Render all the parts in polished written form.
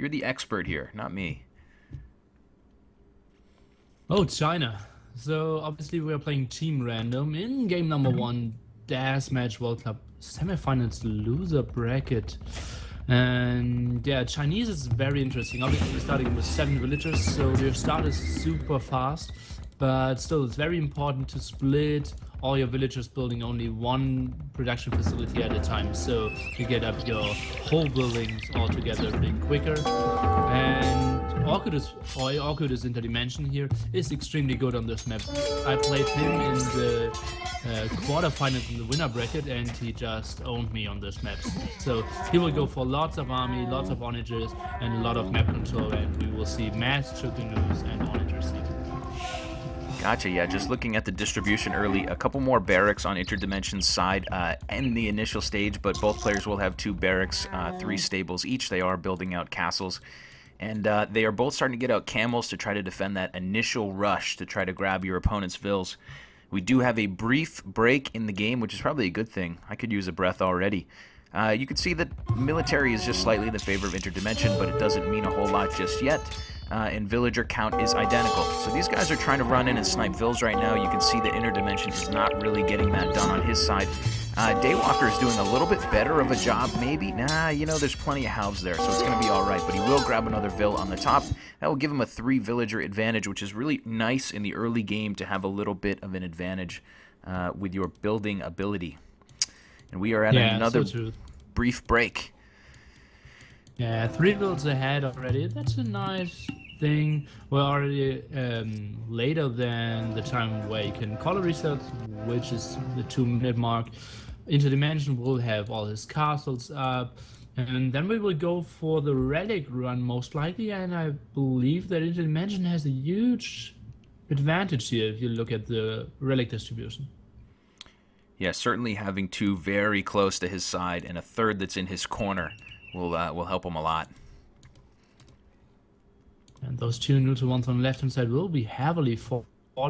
You're the expert here, not me. Oh, China. So obviously we are playing Team Random in game number one, Deathmatch World Cup semifinals loser bracket. And yeah, Chinese is very interesting. Obviously we're starting with 7 villagers, so their start is super fast. But still, it's very important to split all your villagers building only one production facility at a time, so you get up your whole buildings all together a bit quicker. And Orchid is Interdimension here, is extremely good on this map. I played him in the quarterfinals in the winner bracket, and he just owned me on this map. So he will go for lots of army, lots of onagers, and a lot of map control, and we will see mass chukanoos and onagers here. Gotcha, yeah, just looking at the distribution early, a couple more barracks on Interdimension's side in the initial stage, but both players will have 2 barracks, 3 stables each. They are building out castles, and they are both starting to get out camels to try to defend that initial rush to try to grab your opponent's vills. We do have a brief break in the game, which is probably a good thing. I could use a breath already. You can see that military is just slightly in the favor of Interdimension, but it doesn't mean a whole lot just yet. And villager count is identical. So these guys are trying to run in and snipe vills right now. You can see that Interdimension is not really getting that done on his side. Daywalker is doing a little bit better of a job, maybe. Nah, you know, there's plenty of halves there, so it's going to be all right. But he will grab another vill on the top. That will give him a 3 villager advantage, which is really nice in the early game to have a little bit of an advantage with your building ability. And we are at another brief break. Yeah, 3 vills ahead already. That's a nice thing. We're already later than the time where you can call a reset, which is the 2-minute mark. Interdimension will have all his castles up, and then we will go for the relic run most likely, and I believe that Interdimension has a huge advantage here if you look at the relic distribution. Yeah, certainly having 2 very close to his side and a 3rd that's in his corner will help him a lot. And those 2 neutral ones on the left-hand side will be heavily fought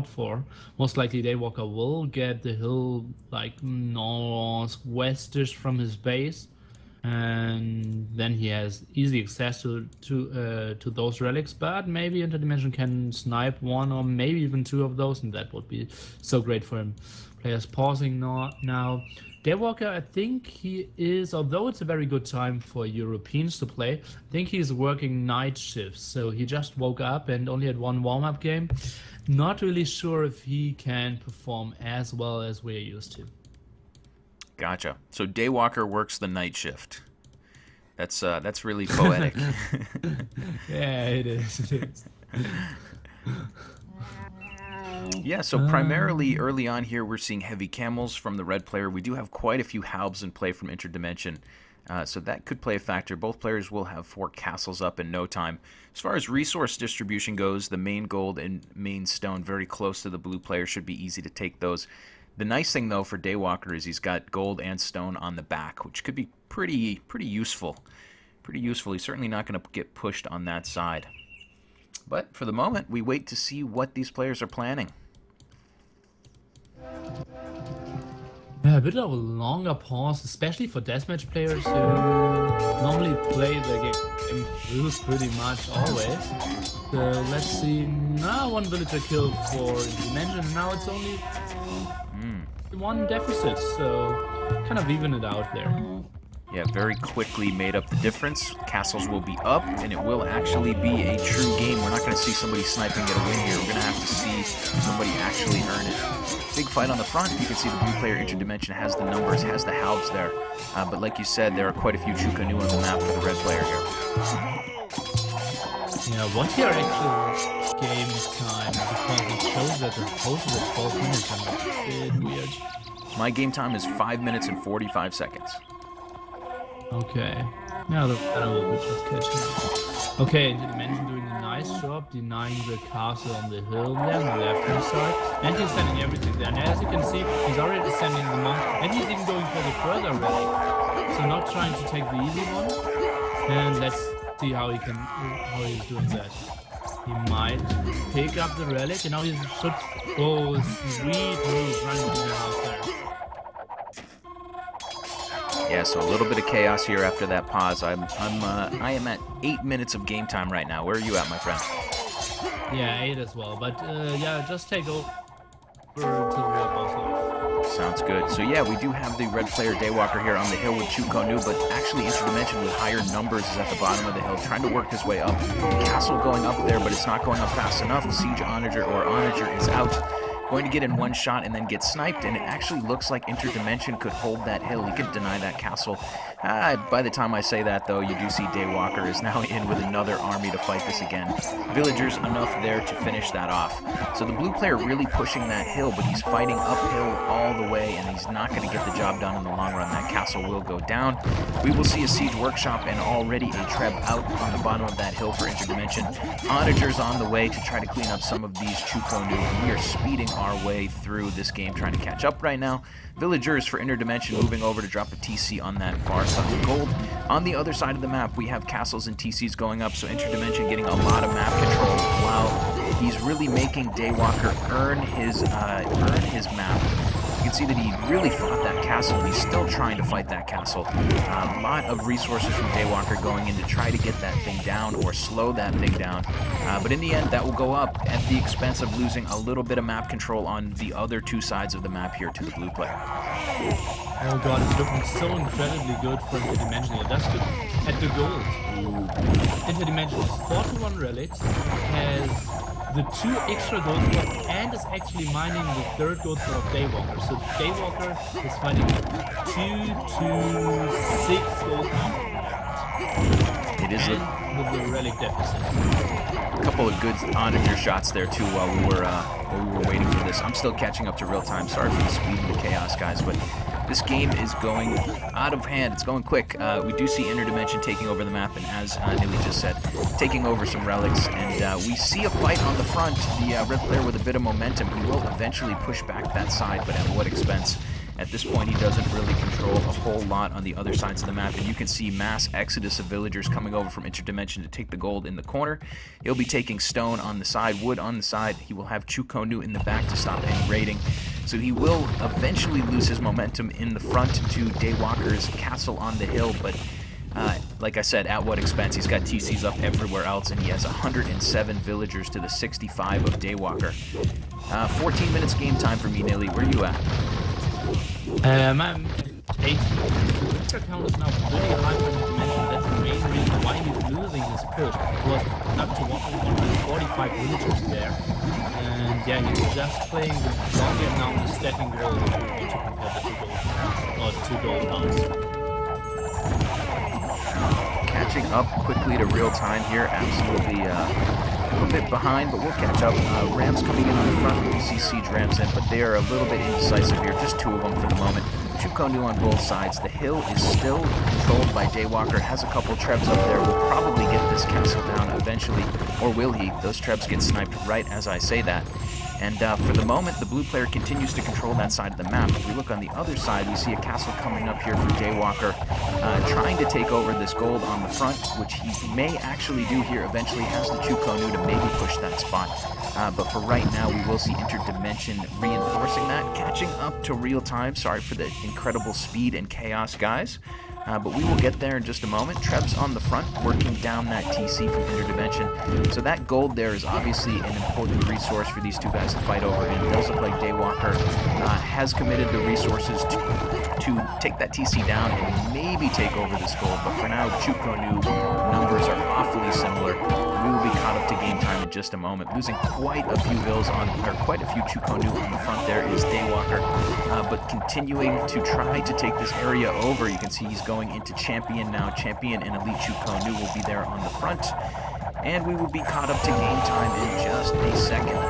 for. Most likely Daywalker will get the hill like northwestish from his base, and then he has easy access to those relics. But maybe Interdimension can snipe 1 or maybe even 2 of those, and that would be so great for him. Players pausing now. Daywalker, I think he is, although it's a very good time for Europeans to play, I think he's working night shifts. So he just woke up and only had 1 warm-up game. Not really sure if he can perform as well as we're used to. Gotcha. So Daywalker works the night shift. That's really poetic. Yeah, it is. Yeah, so primarily early on here, we're seeing heavy camels from the red player. We do have quite a few halves in play from Interdimension, so that could play a factor. Both players will have 4 castles up in no time. As far as resource distribution goes, the main gold and main stone very close to the blue player should be easy to take those. The nice thing, though, for Daywalker is he's got gold and stone on the back, which could be pretty useful. Pretty useful. He's certainly not going to get pushed on that side. But for the moment, we wait to see what these players are planning. Yeah, a bit of a longer pause, especially for deathmatch players who normally play the game lose pretty much always. So let's see. Now 1 villager kill for Interdimension, and now it's only 1 deficit, so kind of even it out there. Yeah, very quickly made up the difference. Castles will be up, and it will actually be a true game. We're not going to see somebody sniping get a win here. We're going to have to see somebody actually earn it. Big fight on the front. You can see the blue player Interdimension has the numbers, has the halves there. But like you said, there are quite a few Chukanu on the map for the red player here. Yeah, what's your actual game time? Because it shows that the post is at 12 minutes, and that's a bit weird. My game time is 5 minutes and 45 seconds. Okay. Now the battle will just catching up. Okay, Interdimension doing a nice job denying the castle on the hill there on the left hand side. And he's sending everything there. And as you can see, he's already sending the monk, and he's even going for the further relic. So not trying to take the easy one. And let's see how he's doing that. He might pick up the relic, and now he should go sweet move running to the house there. Yeah, so a little bit of chaos here after that pause. I am at 8 minutes of game time right now. Where are you at, my friend? Yeah, 8 as well. But yeah, just take over till we are both live. Sounds good. So yeah, we do have the red player Daywalker here on the hill with Chukonu, but actually Interdimension with higher numbers is at the bottom of the hill, trying to work his way up. Castle going up there, but it's not going up fast enough. Siege Onager or Onager is out. Going to get in one shot and then get sniped, and it actually looks like Interdimension could hold that hill. He could deny that castle. By the time I say that, though, you do see Daywalker is now in with another army to fight this again. Villagers enough there to finish that off. So the blue player really pushing that hill, but he's fighting uphill all the way, and he's not going to get the job done in the long run. That castle will go down. We will see a siege workshop and already a treb out on the bottom of that hill for Interdimension. Onager's on the way to try to clean up some of these Chukonu, and we are speeding our way through this game, trying to catch up right now. Villagers for Interdimension moving over to drop a TC on that far side of gold. On the other side of the map, we have castles and TCs going up, so Interdimension getting a lot of map control while he's really making Daywalker earn his map. You can see that he really fought that castle, and he's still trying to fight that castle. A lot of resources from Daywalker going in to try to get that thing down or slow that thing down. But in the end, that will go up at the expense of losing a little bit of map control on the other two sides of the map here to the blue player. Oh god, it's looking so incredibly good for Interdimension here. That's good. At the gold. Interdimension is 4-1 relics, has the 2 extra gold slots, and is actually mining the 3rd gold slot of Daywalker. So Daywalker is finding 2 to 6 gold now. It is with the relic deficit. A couple of good Onager shots there too while we were waiting for this. I'm still catching up to real time. Sorry for the speed and the chaos, guys, but this game is going out of hand. It's going quick. We do see Interdimension taking over the map, and as Nilly just said, taking over some relics. And we see a fight on the front. The red player with a bit of momentum. He will eventually push back that side, but at what expense? At this point, he doesn't really control a whole lot on the other sides of the map, and you can see mass exodus of villagers coming over from Interdimension to take the gold in the corner. He'll be taking stone on the side, wood on the side. He will have Chukonu in the back to stop any raiding. So he will eventually lose his momentum in the front to Daywalker's castle on the hill, but like I said, at what expense? He's got TCs up everywhere else, and he has 107 villagers to the 65 of Daywalker. 14 minutes game time for me, Nilly. Where are you at? I'm 8. The count is now pretty high for Interdimension. That's the main reason why he's losing his push. He was up to 145 villagers there. And yeah, he's just playing the long game now and stacking gold to compare the 2 gold pounds. Catching up quickly to real time here. Absolutely a little bit behind, but we'll catch up. Rams coming in on the front. We see Siege Rams in, but they are a little bit indecisive here. Just 2 of them for the moment. Chukonu on both sides. The hill is still controlled by Daywalker. Has a couple trebs up there. Will probably get this castle down eventually, or will he? Those trebs get sniped right as I say that. And for the moment, the blue player continues to control that side of the map. If we look on the other side, we see a castle coming up here for Daywalker, trying to take over this gold on the front, which he may actually do here. Eventually has the Chukonu to maybe push that spot. But for right now, we will see Interdimension reinforcing that, catching up to real time. Sorry for the incredible speed and chaos, guys. But we will get there in just a moment. Trebs on the front, working down that TC from Interdimension. So that gold there is obviously an important resource for these two guys to fight over. And it does look like Daywalker has committed the resources to take that TC down and maybe take over this gold. But for now, Chukonu numbers are awfully similar. We will be caught up to game time in just a moment. Losing quite a few vills on, or quite a few Chukonu on the front there is Daywalker. But continuing to try to take this area over. You can see he's going into Champion now. Champion and Elite Chukonu will be there on the front. And we will be caught up to game time in just a second.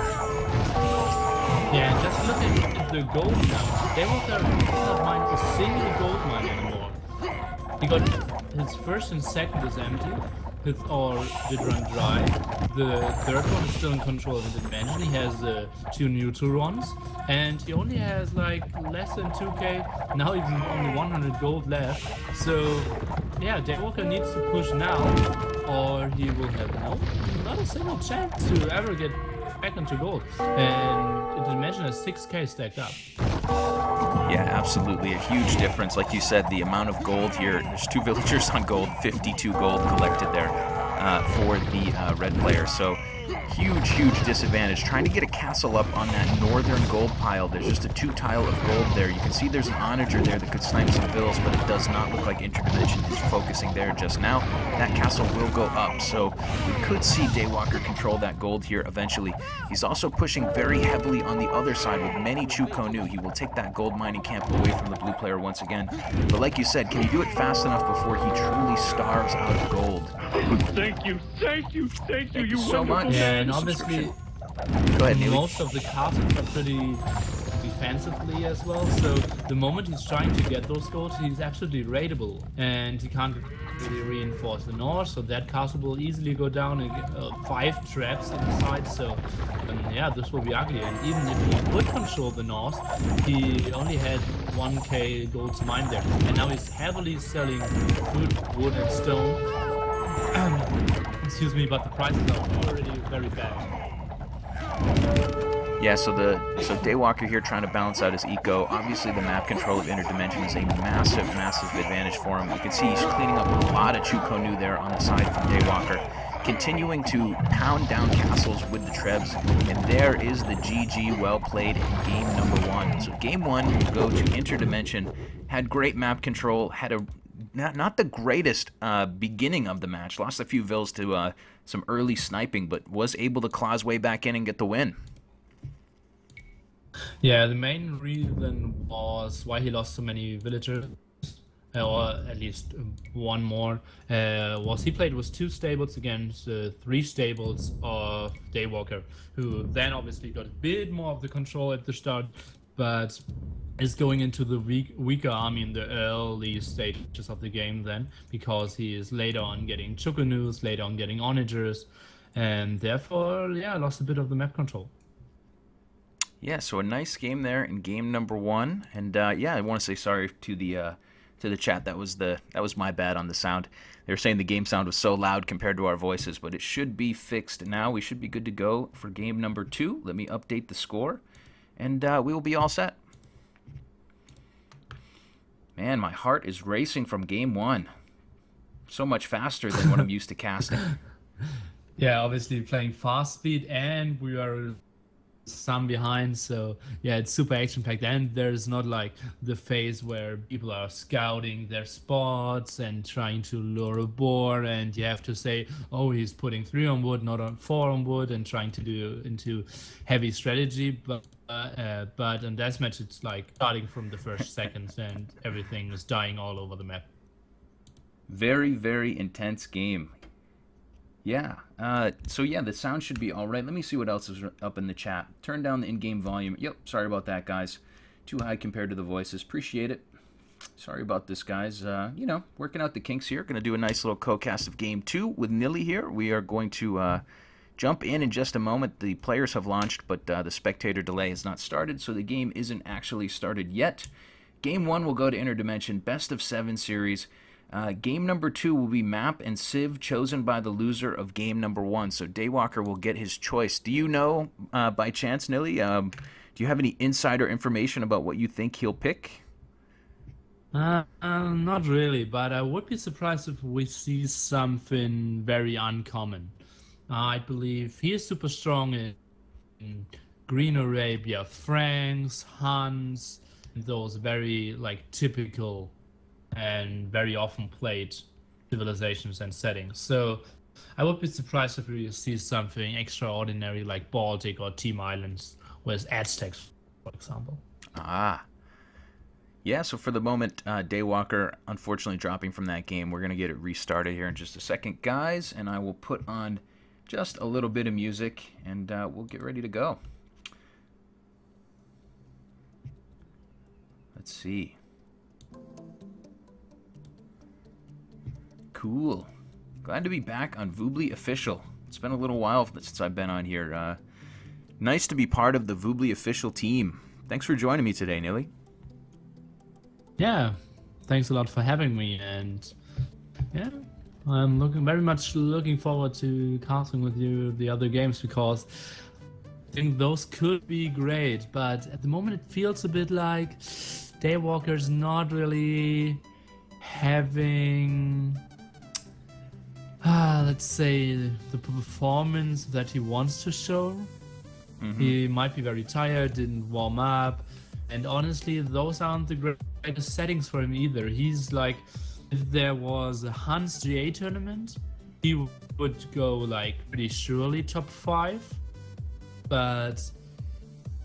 Yeah, just looking at the gold now. Daywalker cannot mine a single gold mine anymore. He got his first and second is empty. His ore did run dry. The 3rd one is still in control of Interdimension. He has 2 neutral ones, and he only has like less than 2k, now even only 100 gold left. So yeah, Daywalker needs to push now, or he will have not a single chance to ever get back into gold. And Interdimension has 6k stacked up. Yeah, absolutely. A huge difference. Like you said, the amount of gold here. There's 2 villagers on gold, 52 gold collected there for the red player. So huge, huge disadvantage. Trying to get a castle up on that northern gold pile. There's just a 2 tile of gold there. You can see there's an onager there that could snipe some vills, but it does not look like Interdimension is focusing there just now. That castle will go up, so we could see Daywalker control that gold here eventually. He's also pushing very heavily on the other side with many Chukonu. He will take that gold mining camp away from the blue player once again. But like you said, can he do it fast enough before he truly starves out of gold? Thank you, thank you, thank you, you so much. Yeah, and obviously, Go ahead, Neely. most of the castles are pretty defensively as well, so the moment he's trying to get those golds, he's absolutely raidable, and he can't really reinforce the north, so that castle will easily go down and get 5 traps inside, so yeah, this will be ugly. And even if he would control the north, he only had 1k gold to mine there, and now he's heavily selling food, wood and stone. Excuse me, but the prices are already very bad. Yeah, so Daywalker here trying to balance out his eco. Obviously, the map control of Interdimension is a massive, massive advantage for him. You can see he's cleaning up a lot of Chukonu there on the side from Daywalker, continuing to pound down castles with the trebs. And there is the GG well played in game number 1. So game 1 will go to Interdimension. Had great map control, had a not the greatest beginning of the match. Lost a few vills to some early sniping, but was able to claw his way back in and get the win. Yeah, the main reason was why he lost so many villagers, or at least one more, was he played with 2 stables against 3 stables of Daywalker, who then obviously got a bit more of the control at the start, but is going into the weaker army in the early stages of the game then, because he is later on getting Chukunus, later on getting Onagers, and therefore, yeah, lost a bit of the map control. Yeah, so a nice game there in game number 1, and yeah, I want to say sorry to the chat. That was my bad on the sound. They were saying the game sound was so loud compared to our voices, but it should be fixed now. We should be good to go for game number 2. Let me update the score, and we will be all set. Man, my heart is racing from game 1. So much faster than what I'm used to casting. Yeah, obviously playing fast speed, and we are some behind, so yeah, it's super action-packed, and there's not like the phase where people are scouting their spots and trying to lure a boar, and you have to say, oh, he's putting 3 on wood, not on 4 on wood, and trying to do into heavy strategy, but in deathmatch it's like starting from the first seconds and everything is dying all over the map. Very, very intense game. Yeah, so yeah, the sound should be all right. Let me see what else is up in the chat. Turn down the in-game volume. Yep, sorry about that, guys. Too high compared to the voices. Appreciate it. Sorry about this, guys. You know, working out the kinks here. Going to do a nice little co-cast of Game 2 with Nilly here. We are going to jump in just a moment. The players have launched, but the spectator delay has not started, so the game isn't actually started yet. Game 1 will go to Interdimension, best of 7 series. Game number 2 will be map and civ chosen by the loser of game number 1. So Daywalker will get his choice. Do you know, by chance, Nilly, do you have any insider information about what you think he'll pick? Not really, but I would be surprised if we see something very uncommon. I believe he is super strong in Green Arabia, Franks, Huns, those very like typical and very often played civilizations and settings. So I would be surprised if we see something extraordinary like Baltic or Team Islands with Aztecs, for example. Ah. Yeah, so for the moment, Daywalker unfortunately dropping from that game. We're going to get it restarted here in just a second, guys, and I will put on just a little bit of music, and we'll get ready to go. Let's see. Cool. Glad to be back on Voobly Official. It's been a little while since I've been on here. Nice to be part of the Voobly Official team. Thanks for joining me today, Nilly. Yeah, thanks a lot for having me, and yeah, I'm very much looking forward to casting with you the other games, because think those could be great, but at the moment it feels a bit like Daywalker's not really having, let's say, the performance that he wants to show. He might be very tired, didn't warm up, and honestly, those aren't the greatest settings for him either. He's like, if there was a Hans GA tournament, he would go like pretty surely top 5, but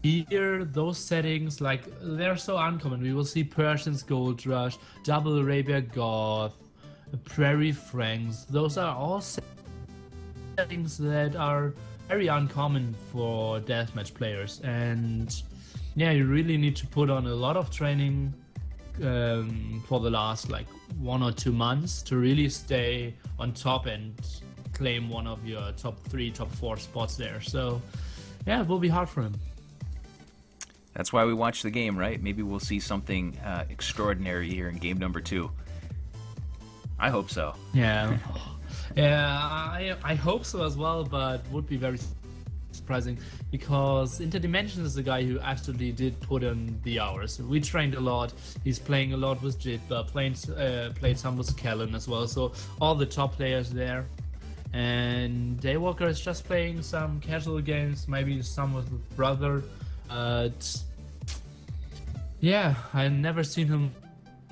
here those settings, like, they're so uncommon. We will see Persian's Gold Rush, Double Arabia Goth, Prairie Franks. Those are all settings that are very uncommon for deathmatch players, and yeah, you really need to put on a lot of training for the last like 1 or 2 months to really stay on top and claim one of your top 3, top 4 spots there. So yeah, it will be hard for him. That's why we watch the game, right? Maybe we'll see something extraordinary here in game number 2. I hope so. Yeah. Yeah, I hope so as well, but would be very surprising because Interdimension is the guy who absolutely did put in the hours. We trained a lot. He's playing a lot with Jitba, played some with Kellen as well. So all the top players there. And Daywalker is just playing some casual games, maybe some with his brother. Yeah, I never seen him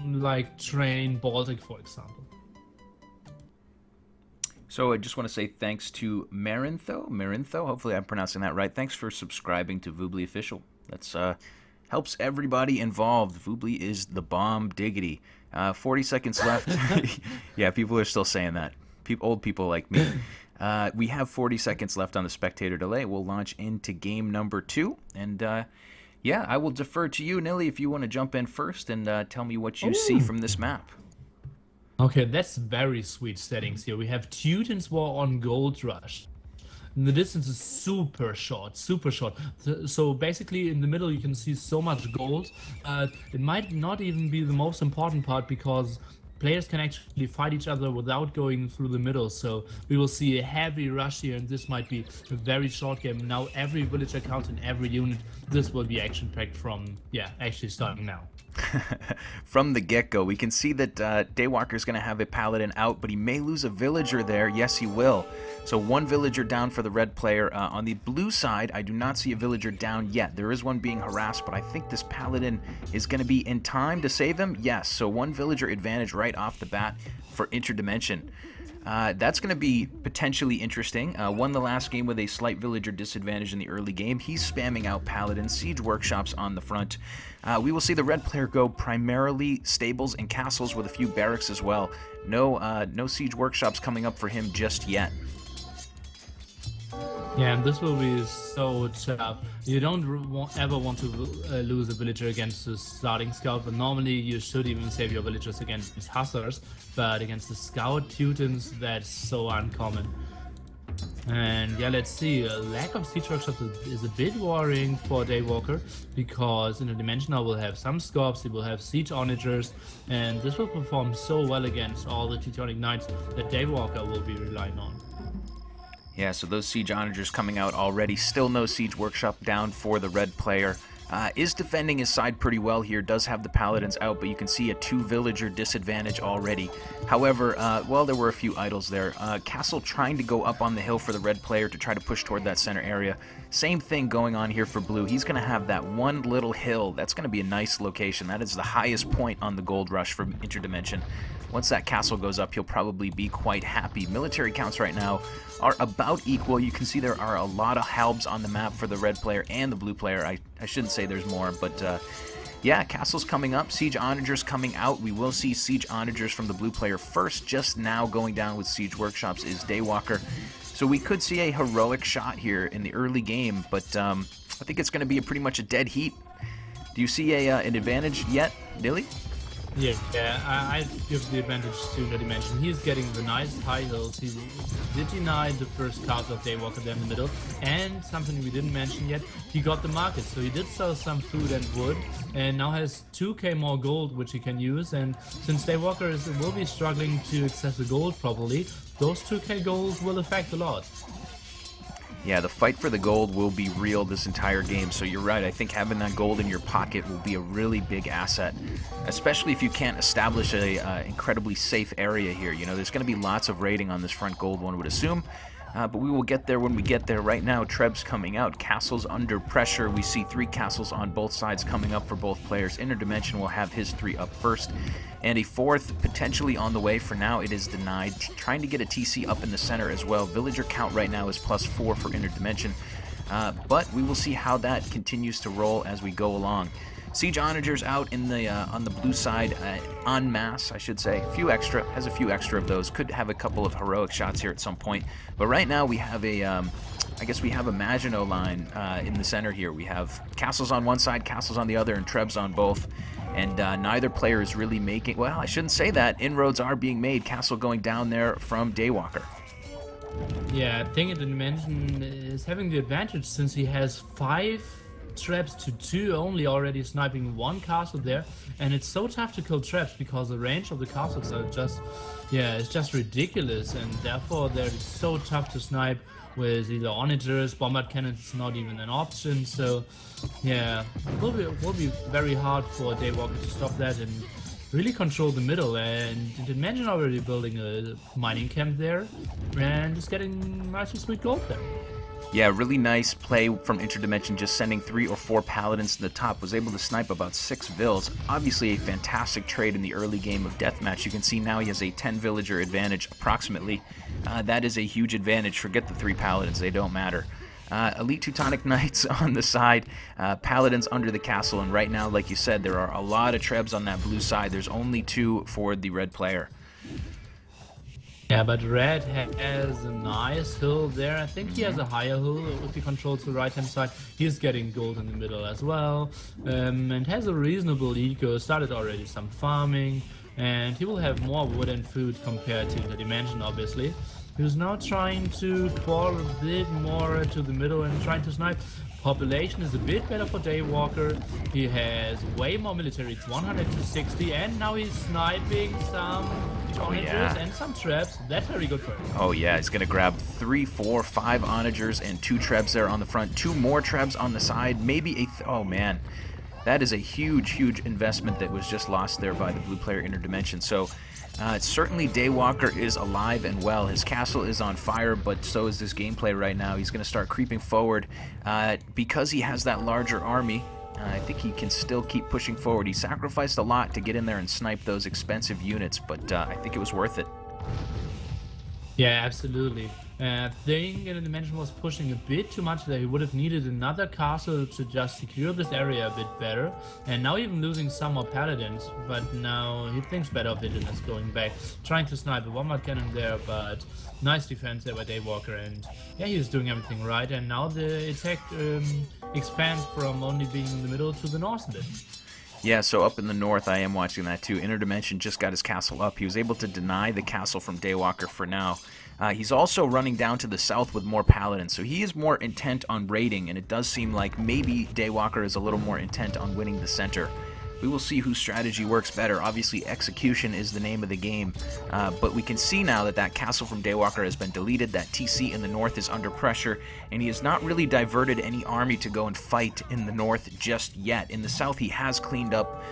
like train Baltic, for example. So I just want to say thanks to Marintho, hopefully I'm pronouncing that right. Thanks for subscribing to Voobly Official. That's helps everybody involved. Voobly is the bomb diggity. 40 seconds left. Yeah, people are still saying that. Old people like me. We have 40 seconds left on the spectator delay. We'll launch into game number 2. And yeah, I will defer to you, Nilly, if you want to jump in first and tell me what you see from this map. Okay, that's very sweet settings here. We have Teuton's War on Gold Rush. And the distance is super short, super short. So basically in the middle you can see so much gold. It might not even be the most important part because players can actually fight each other without going through the middle. So we will see a heavy rush here, and this might be a very short game. Now every villager counts in every unit. This will be action-packed from, yeah, actually starting now. From the get-go, we can see that Daywalker's going to have a paladin out, but he may lose a villager there. Yes, he will. So 1 villager down for the red player. On the blue side, I do not see a villager down yet. There is one being harassed, but I think this paladin is going to be in time to save him. Yes, so 1 villager advantage right off the bat for Interdimension. That's going to be potentially interesting. Won the last game with a slight villager disadvantage in the early game. He's spamming out paladins, siege workshops on the front. We will see the red player go primarily stables and castles with a few barracks as well. No siege workshops coming up for him just yet. Yeah, and this will be so tough. You don't ever want to lose a villager against the starting scout, but normally you should even save your villagers against hussars, but against the scout Teutons, that's so uncommon. And yeah, let's see, a lack of siege workshops is a bit worrying for Daywalker, because Interdimension now will have some scorps, he will have siege onagers, and this will perform so well against all the Teutonic knights that Daywalker will be relying on. Yeah, so those siege onagers coming out already. Still no siege workshop down for the red player. Is defending his side pretty well here. Does have the paladins out, but you can see a 2 villager disadvantage already. However, well, there were a few idols there. Castle trying to go up on the hill for the red player to try to push toward that center area. Same thing going on here for blue. He's going to have that one little hill. That's going to be a nice location. That is the highest point on the gold rush from Interdimension. Once that castle goes up, he'll probably be quite happy. Military counts right now are about equal. You can see there are a lot of halbs on the map for the red player and the blue player. I shouldn't say there's more, but yeah, castle's coming up, siege onagers coming out. We will see siege onagers from the blue player first. Just now going down with siege workshops is Daywalker. So we could see a heroic shot here in the early game, but I think it's going to be pretty much a dead heat. Do you see an advantage yet, Dilly? Yeah, I give the advantage to Interdimension. He's getting the nice high hills. He did deny the first castle of Daywalker there in the middle. And something we didn't mention yet, he got the market. So he did sell some food and wood, and now has 2k more gold, which he can use. And since Daywalker will be struggling to access the gold properly, those 2k gold will affect a lot. Yeah, the fight for the gold will be real this entire game, so you're right. I think having that gold in your pocket will be a really big asset, especially if you can't establish a incredibly safe area here. You know, there's going to be lots of raiding on this front gold, one would assume, but we will get there when we get there. Right now, Treb's coming out. Castle's under pressure. We see 3 castles on both sides coming up for both players. Interdimension will have his 3 up first, and a 4th potentially on the way. For now, it is denied. Trying to get a TC up in the center as well. Villager count right now is +4 for Interdimension, but we will see how that continues to roll as we go along. Siege Onagers out in the on the blue side, en masse, I should say. Has a few extra of those. Could have a couple of heroic shots here at some point. But right now we have a, I guess we have a Maginot line in the center here. We have castles on one side, castles on the other, and Trebs on both. And neither player is really making, well, I shouldn't say that. Inroads are being made. Castle going down there from Daywalker. Yeah, I think Interdimension is having the advantage since he has 5 traps to 2 only, already sniping 1 castle there, and it's so tough to kill traps because the range of the castles are just, yeah, it's just ridiculous, and therefore they're so tough to snipe with either onagers, bombard cannons is not even an option. So yeah, it will be very hard for Daywalker to stop that and really control the middle. And Interdimension already building a mining camp there and is getting nicely sweet gold there. Yeah, really nice play from Interdimension, just sending 3 or 4 paladins to the top. Was able to snipe about 6 vills. Obviously a fantastic trade in the early game of Deathmatch. You can see now he has a 10 villager advantage approximately. That is a huge advantage. Forget the 3 paladins, they don't matter. Elite Teutonic Knights on the side, paladins under the castle, and right now, like you said, there are a lot of Trebs on that blue side. There's only 2 for the red player. Yeah, but Red has a nice hill there. I think he has a higher hill if he controls the right-hand side. He's getting gold in the middle as well, and has a reasonable eco. Started already some farming, and he will have more wood and food compared to Interdimension, obviously. He's now trying to crawl a bit more to the middle and trying to snipe. Population is a bit better for Daywalker. He has way more military. It's 100 to 60, and now he's sniping some onagers and some traps. That's very good for him. Oh yeah, he's gonna grab 3, 4, 5 onagers and 2 trebs there on the front. 2 more trebs on the side. Maybe a oh man, that is a huge investment that was just lost there by the blue player Interdimension. So certainly Daywalker is alive and well. His castle is on fire, but so is this gameplay right now. He's going to start creeping forward because he has that larger army. I think he can still keep pushing forward. He sacrificed a lot to get in there and snipe those expensive units, but I think it was worth it. Yeah, absolutely. I think Interdimension was pushing a bit too much there. He would have needed another castle to just secure this area a bit better. And now even losing some more paladins, but now he thinks better of it and is going back. Trying to snipe a bombard cannon there, but nice defense there by Daywalker. And yeah, he's doing everything right. And now the attack expands from only being in the middle to the north a bit. Yeah, so up in the north, I am watching that too. Interdimension just got his castle up. He was able to deny the castle from Daywalker for now. He's also running down to the south with more paladins, so he is more intent on raiding, and it does seem like maybe Daywalker is a little more intent on winning the center. We will see whose strategy works better. Obviously, execution is the name of the game, but we can see now that that castle from Daywalker has been deleted. That TC in the north is under pressure, and he has not really diverted any army to go and fight in the north just yet. In the south, he has cleaned up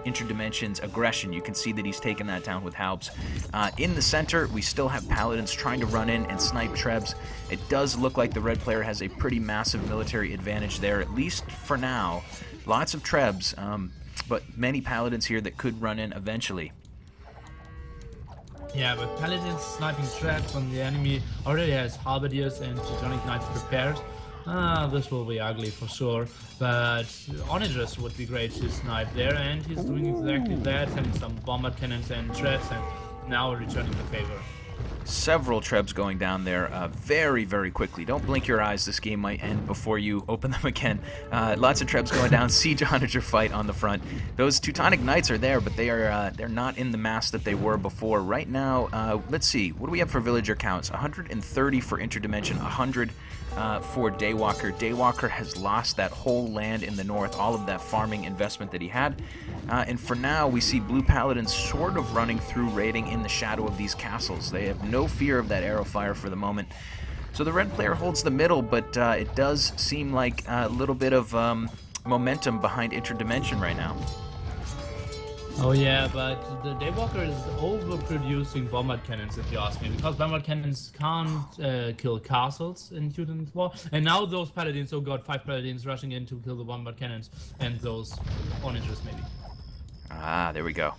Interdimension's aggression. You can see that he's taken that down with Halbs. In the center, we still have paladins trying to run in and snipe trebs. It does look like the red player has a pretty massive military advantage there, at least for now. Lots of trebs, but many paladins here that could run in eventually. Yeah, but paladins sniping traps when the enemy already has halberdiers and Teutonic Knights prepared. This will be ugly for sure, but onagers would be great to snipe there, and he's doing exactly that, sending some bombard cannons and traps, and now returning the favor. Several trebs going down there very quickly. Don't blink your eyes. This game might end before you open them again. Lots of trebs going down. Siege Onager fight on the front. Those Teutonic Knights are there, but they're not in the mass that they were before. Right now, let's see. What do we have for villager counts? 130 for Interdimension, 100 for Daywalker. Daywalker has lost that whole land in the north, all of that farming investment that he had. And for now, we see blue paladins sort of running through raiding in the shadow of these castles. They have no fear of that arrow fire for the moment. So the red player holds the middle, but it does seem like a little bit of momentum behind Interdimension right now. Oh yeah, but the Daywalker is overproducing bombard cannons, if you ask me, because bombard cannons can't kill castles in Teuton's War, and now those paladins, oh god, 5 paladins rushing in to kill the bombard cannons, and those onagers maybe. Ah, there we go.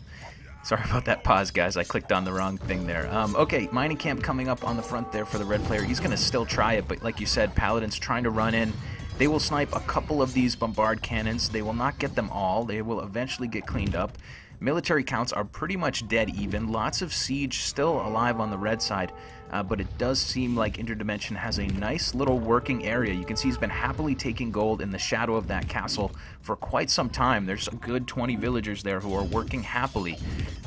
Sorry about that pause, guys. I clicked on the wrong thing there. Okay, mining camp coming up on the front there for the red player. He's going to still try it, but like you said, paladins trying to run in. They will snipe a couple of these bombard cannons. They will not get them all. They will eventually get cleaned up. Military counts are pretty much dead even. Lots of siege still alive on the red side, but it does seem like Interdimension has a nice little working area. You can see he's been happily taking gold in the shadow of that castle for quite some time. There's a good 20 villagers there who are working happily.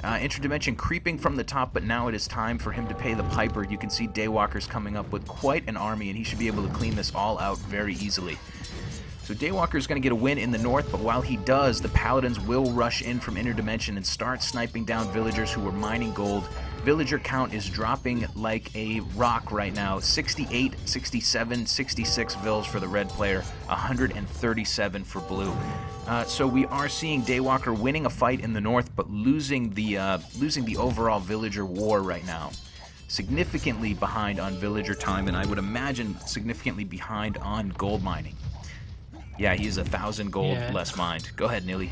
Interdimension creeping from the top, but now it is time for him to pay the piper. You can see Daywalker's coming up with quite an army, and he should be able to clean this all out very easily. So Daywalker's going to get a win in the north, but while he does, the Paladins will rush in from Interdimension and start sniping down villagers who are mining gold. Villager count is dropping like a rock right now. 68, 67, 66 vills for the red player, 137 for blue. So we are seeing Daywalker winning a fight in the north, but losing the overall villager war right now. Significantly behind on villager time, and I would imagine significantly behind on gold mining. Yeah, he's 1,000 gold less mined. Go ahead, Nilly.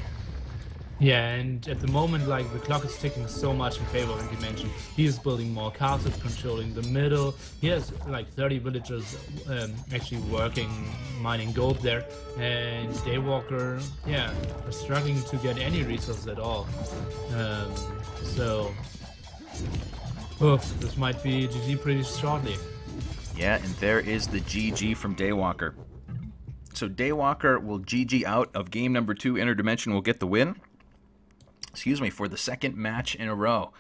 Yeah, and at the moment, like, the clock is ticking so much in favor of Interdimension. He is building more castles, controlling the middle. He has like 30 villagers actually working, mining gold there. And Daywalker, yeah, is struggling to get any resources at all. Oof, this might be GG pretty shortly. Yeah, and there is the GG from Daywalker. So Daywalker will GG out of game number 2. Interdimension will get the win. Excuse me, for the second match in a row.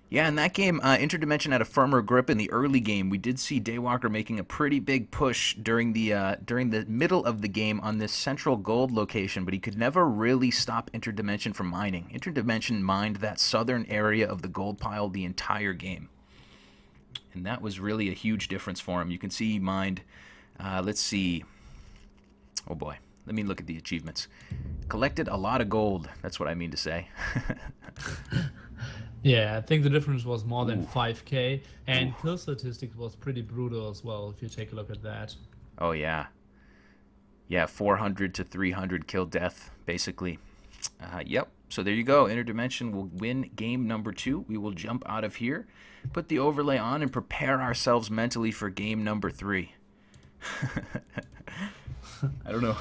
Yeah, in that game, Interdimension had a firmer grip in the early game. We did see Daywalker making a pretty big push during the middle of the game on this central gold location, but he could never really stop Interdimension from mining. Interdimension mined that southern area of the gold pile the entire game. And that was really a huge difference for him. You can see he mined, let's see... Oh boy, let me look at the achievements. Collected a lot of gold, that's what I mean to say. Yeah, I think the difference was more than 5k, and kill statistics was pretty brutal as well, if you take a look at that. Oh yeah. Yeah, 400 to 300 kill death, basically. Yep, so there you go. Interdimension will win game number 2. We will jump out of here, put the overlay on, and prepare ourselves mentally for game number 3. I don't know.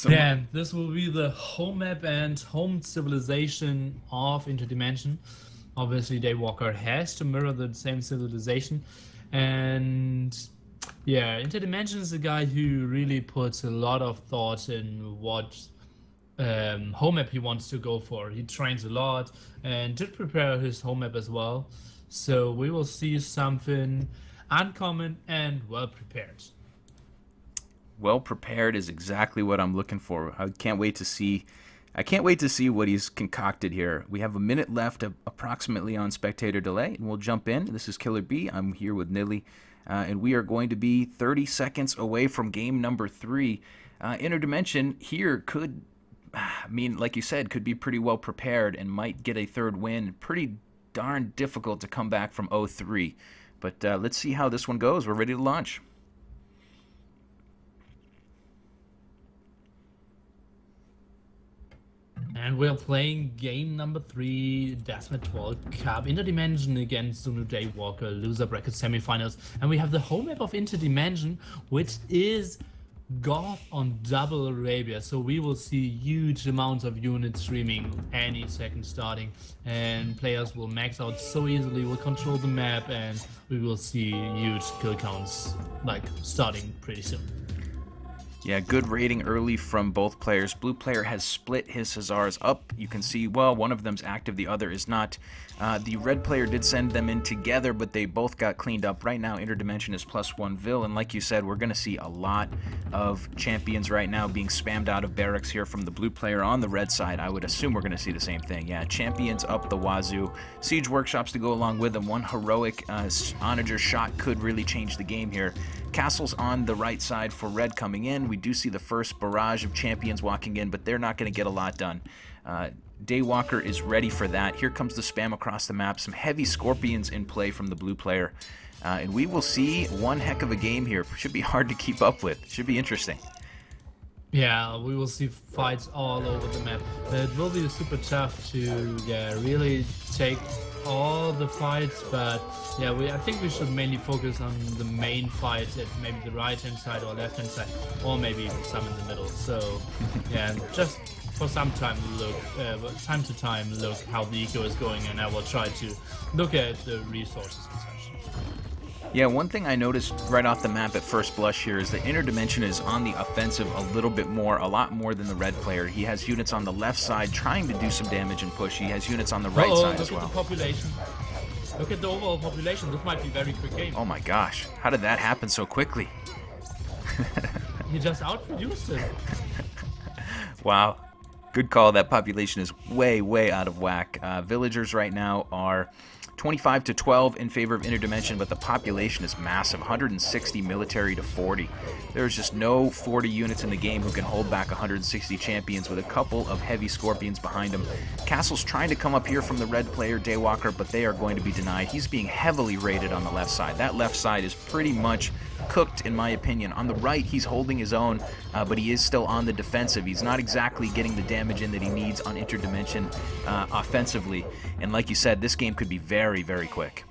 Yeah, this will be the home map and home civilization of Interdimension. Obviously, Daywalker has to mirror the same civilization. And yeah, Interdimension is a guy who really puts a lot of thought in what home map he wants to go for. He trains a lot and did prepare his home map as well. So we will see something uncommon and well prepared. Well prepared is exactly what I'm looking for. I can't wait to see what he's concocted here. We have a minute left approximately on spectator delay, and we'll jump in. This is Killer B. I'm here with Nilly, and we are going to be 30 seconds away from game number 3. Interdimension here could, I mean, like you said, could be pretty well prepared and might get a third win. Pretty darn difficult to come back from 0-3. But let's see how this one goes. We're ready to launch. And we're playing game number 3, Deathmatch World Cup, Interdimension against Zunu Daywalker, loser bracket semifinals. And we have the home map of Interdimension, which is Goth on Double Arabia. So we will see huge amounts of units streaming any second starting. And players will max out so easily, will control the map, and we will see huge kill counts, like, starting pretty soon. Yeah, good rating early from both players. Blue player has split his Hussars up. You can see, well, one of them's active, the other is not. The red player did send them in together, but they both got cleaned up. Right now, Interdimension is +1 Vil, and like you said, we're going to see a lot of champions right now being spammed out of barracks here from the blue player on the red side. I would assume we're going to see the same thing. Yeah, champions up the wazoo. Siege workshops to go along with them. One heroic onager shot could really change the game here. Castles on the right side for red coming in. We do see the first barrage of champions walking in, but they're not going to get a lot done. Daywalker is ready for that. Here comes the spam across the map. Some heavy scorpions in play from the blue player. And we will see one heck of a game here. Should be hard to keep up with. Should be interesting. Yeah, we will see fights all over the map. It will be super tough to really take all the fights, but yeah, I think we should mainly focus on the main fights at maybe the right hand side or left hand side, or maybe even some in the middle. So yeah, just for some time time to time look how the eco is going, and I will try to look at the resources and such. Yeah, one thing I noticed right off the map at first blush here is that Interdimension is on the offensive a little bit more, a lot more than the red player. He has units on the left side trying to do some damage and push. He has units on the right side as well. Look at the population. Look at the overall population. This might be a very quick game. Oh my gosh, how did that happen so quickly? He just outproduced it. Wow. Good call. That population is way, way out of whack. Villagers right now are 25 to 12 in favor of Interdimension, but the population is massive, 160 military to 40. There's just no 40 units in the game who can hold back 160 champions with a couple of heavy scorpions behind him. Castle's trying to come up here from the red player, Daywalker, but they are going to be denied. He's being heavily raided on the left side. That left side is pretty much cooked, in my opinion. On the right, he's holding his own, but he is still on the defensive. He's not exactly getting the damage in that he needs on Interdimension offensively. And like you said, this game could be very, very quick.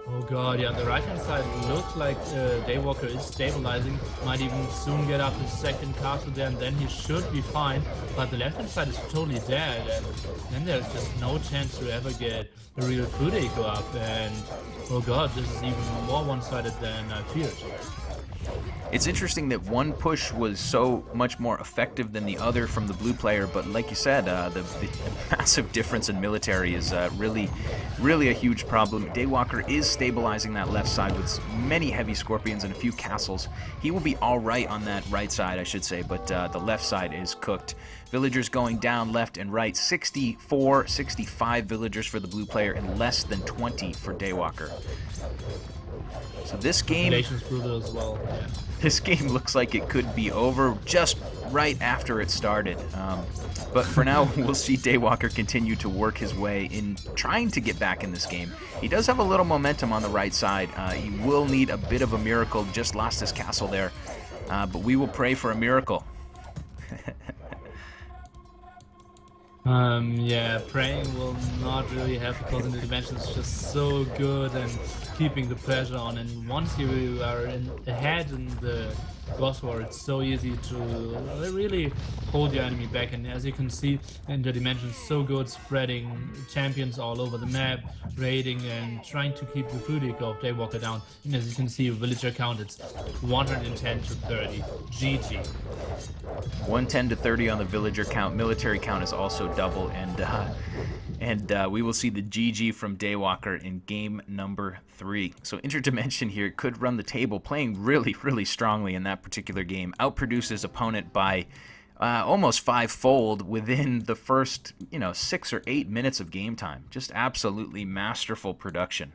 Oh god, yeah, the right hand side looks like Daywalker is stabilizing, might even soon get up his second castle there, and then he should be fine, but the left hand side is totally dead, and then there's just no chance to ever get a real food eco up, and oh god, this is even more one-sided than I feared. It's interesting that one push was so much more effective than the other from the blue player, but like you said, the massive difference in military is really a huge problem. Daywalker is stabilizing that left side with many heavy scorpions and a few castles. He will be all right on that right side, I should say, but the left side is cooked. Villagers going down left and right, 64, 65 villagers for the blue player and less than 20 for Daywalker. So this game, brutal as well. Yeah. This game looks like it could be over just right after it started. But for now, we'll see Daywalker continue to work his way in trying to get back in this game. He does have a little momentum on the right side. He will need a bit of a miracle. Just lost his castle there. But we will pray for a miracle. Yeah, praying will not really help because Interdimension is just so good and keeping the pressure on, and once you are ahead in the boss war, it's so easy to really hold your enemy back, and as you can see, Interdimension is so good spreading champions all over the map, raiding and trying to keep the food eco of Daywalker down, and as you can see, villager count, it's 110 to 30, GG. 110 to 30 on the villager count. Military count is also double, and we will see the GG from Daywalker in game number 3. So Interdimension here could run the table, playing really, really strongly in that particular game. Outproduced his opponent by almost five-fold within the first, 6 or 8 minutes of game time. Just absolutely masterful production.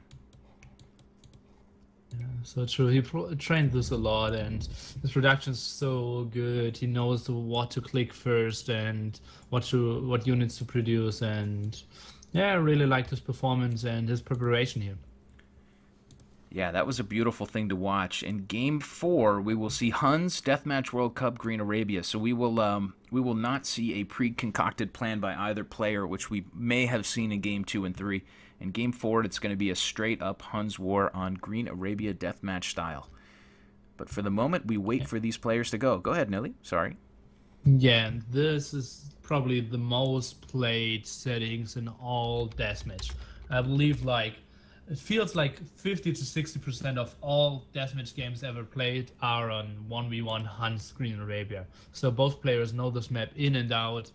Yeah, so true. He trained this a lot, and his production's so good. He knows what to click first and what units to produce, and yeah, I really liked his performance and his preparation here. Yeah, that was a beautiful thing to watch. In Game 4, we will see Huns Deathmatch World Cup Green Arabia. So we will not see a pre-concocted plan by either player, which we may have seen in Game 2 and 3. In Game 4, it's going to be a straight-up Huns war on Green Arabia Deathmatch style. But for the moment, we wait for these players to go. Go ahead, Nilly. Sorry. Yeah, this is probably the most played settings in all Deathmatch. I believe, like, it feels like 50 to 60% of all deathmatch games ever played are on 1v1 Hans Green Arabia. So both players know this map in and out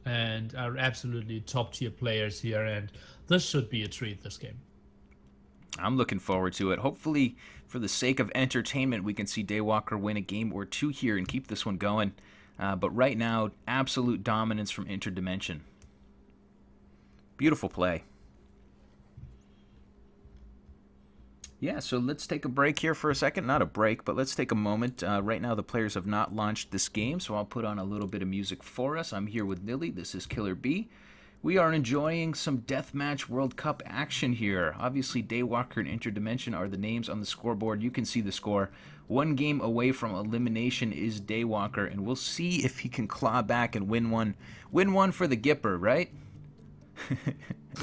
and are absolutely top tier players here, and this should be a treat, this game. I'm looking forward to it. Hopefully, for the sake of entertainment, we can see Daywalker win a game or two here and keep this one going. But right now, absolute dominance from Interdimension. Beautiful play. Yeah, so let's take a break here for a second. Not a break, but let's take a moment. Right now, the players have not launched this game, so I'll put on a little bit of music for us. I'm here with Nilly. This is Killer B. We are enjoying some Deathmatch World Cup action here. Obviously, Daywalker and Interdimension are the names on the scoreboard. You can see the score. One game away from elimination is Daywalker, and we'll see if he can claw back and win one. Win one for the Gipper, right?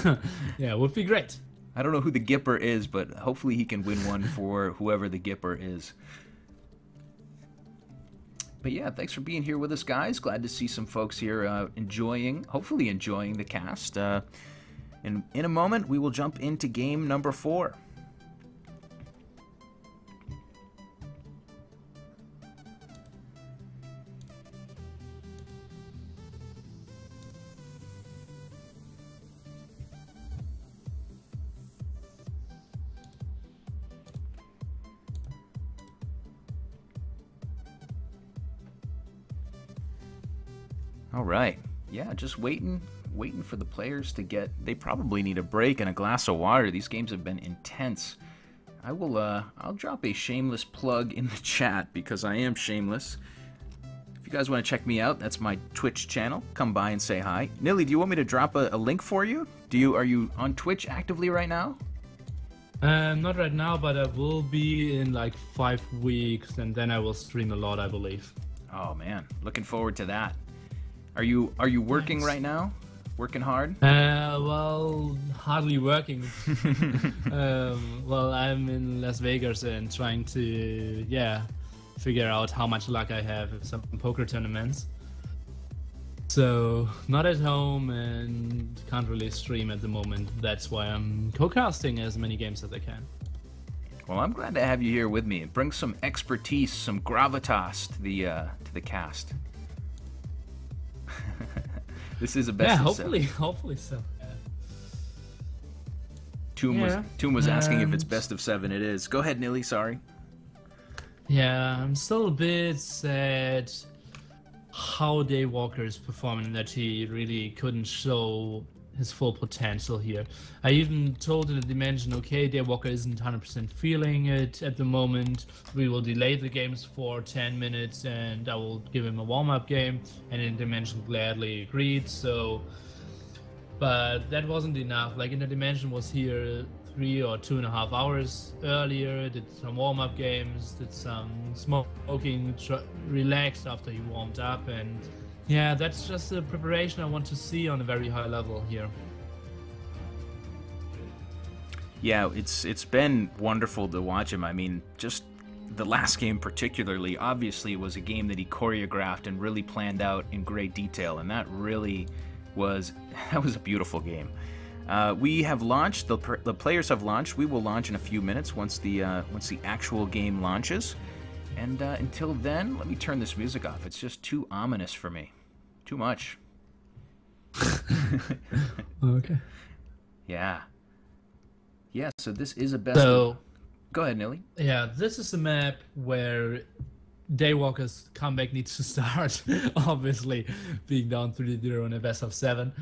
Yeah, it would be great. I don't know who the Gipper is, but hopefully he can win one for whoever the Gipper is. But yeah, thanks for being here with us, guys. Glad to see some folks here hopefully enjoying the cast. And in a moment, we will jump into game number 4. All right. Yeah, just waiting for the players to get... They probably need a break and a glass of water. These games have been intense. I'll drop a shameless plug in the chat because I am shameless. If you guys want to check me out, that's my Twitch channel. Come by and say hi. Nilly, do you want me to drop a link for you? Are you on Twitch actively right now? Not right now, but I will be in like 5 weeks, and then I will stream a lot, I believe. Oh man, looking forward to that. Are you working right now? Working hard? Well, hardly working. Well, I'm in Las Vegas and trying to, figure out how much luck I have in some poker tournaments. So, not at home and can't really stream at the moment. That's why I'm co-casting as many games as I can. Well, I'm glad to have you here with me and bring some expertise, some gravitas to the cast. This is a best of 7. Hopefully so. Toom was asking if it's best of 7. It is. Go ahead, Nilly. Sorry. Yeah, I'm still a bit sad how Daywalker is performing, that he really couldn't show his full potential here. I even told Interdimension, okay, Daywalker isn't 100% feeling it at the moment. We will delay the games for 10 minutes and I will give him a warm-up game, and Interdimension gladly agreed. So, but that wasn't enough. Like, Interdimension was here 3 or 2.5 hours earlier, did some warm-up games, did some smoking, relaxed after he warmed up, and yeah, that's just the preparation I want to see on a very high level here. Yeah, it's been wonderful to watch him. I mean, just the last game particularly, obviously, was a game that he choreographed and really planned out in great detail, and that was a beautiful game. We have launched. The players have launched. We will launch in a few minutes once the actual game launches. And until then, let me turn this music off. It's just too ominous for me. Too much. Okay. Yeah. Yeah, so this is a best... So, go ahead, Nilly. Yeah, this is the map where Daywalker's comeback needs to start, obviously, being down 3-0 in a best of 7.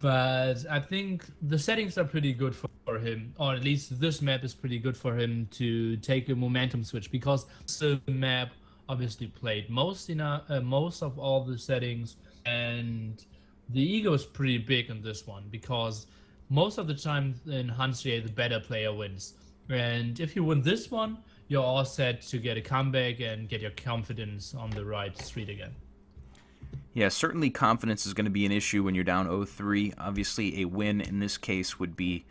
But I think the settings are pretty good for him, or at least this map is pretty good for him to take a momentum switch, because the map obviously played most of all the settings, and the ego is pretty big in this one, because most of the time in Hansje the better player wins. And if you win this one, you're all set to get a comeback and get your confidence on the right street again. Yeah, certainly confidence is going to be an issue when you're down 0-3. Obviously, a win in this case would be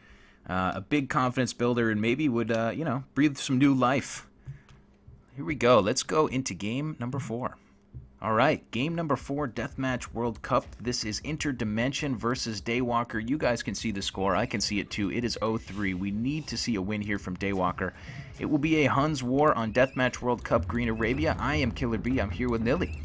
a big confidence builder and maybe would, breathe some new life. Here we go. Let's go into game number 4. All right, game number 4, Deathmatch World Cup. This is Interdimension versus Daywalker. You guys can see the score. I can see it too. It is 0-3. We need to see a win here from Daywalker. It will be a Huns war on Deathmatch World Cup Green Arabia. I am Killer B. I'm here with Nilly.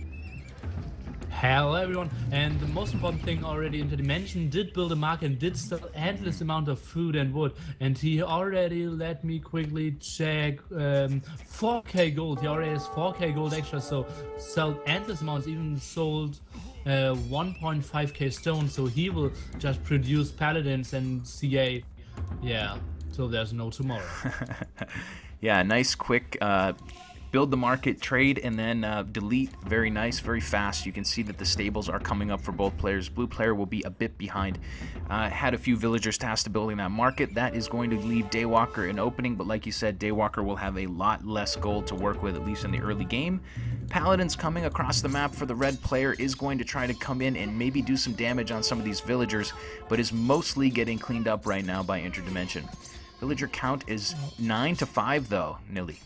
Hello everyone, and the most important thing already, Interdimension did build a market and did sell endless amount of food and wood, and he already let me quickly check 4k gold. He already has 4k gold extra, so sold endless amounts, even sold 1.5k stone, so he will just produce paladins and CA, yeah, so there's no tomorrow. Yeah, nice quick build the market, trade, and then delete. Very nice, very fast. You can see that the stables are coming up for both players. Blue player will be a bit behind. Had a few villagers tasked to building that market. That is going to leave Daywalker an opening, but like you said, Daywalker will have a lot less gold to work with, at least in the early game. Paladins coming across the map for the red player is going to try to come in and maybe do some damage on some of these villagers, but is mostly getting cleaned up right now by Interdimension. Villager count is 9-5 though, Nilly.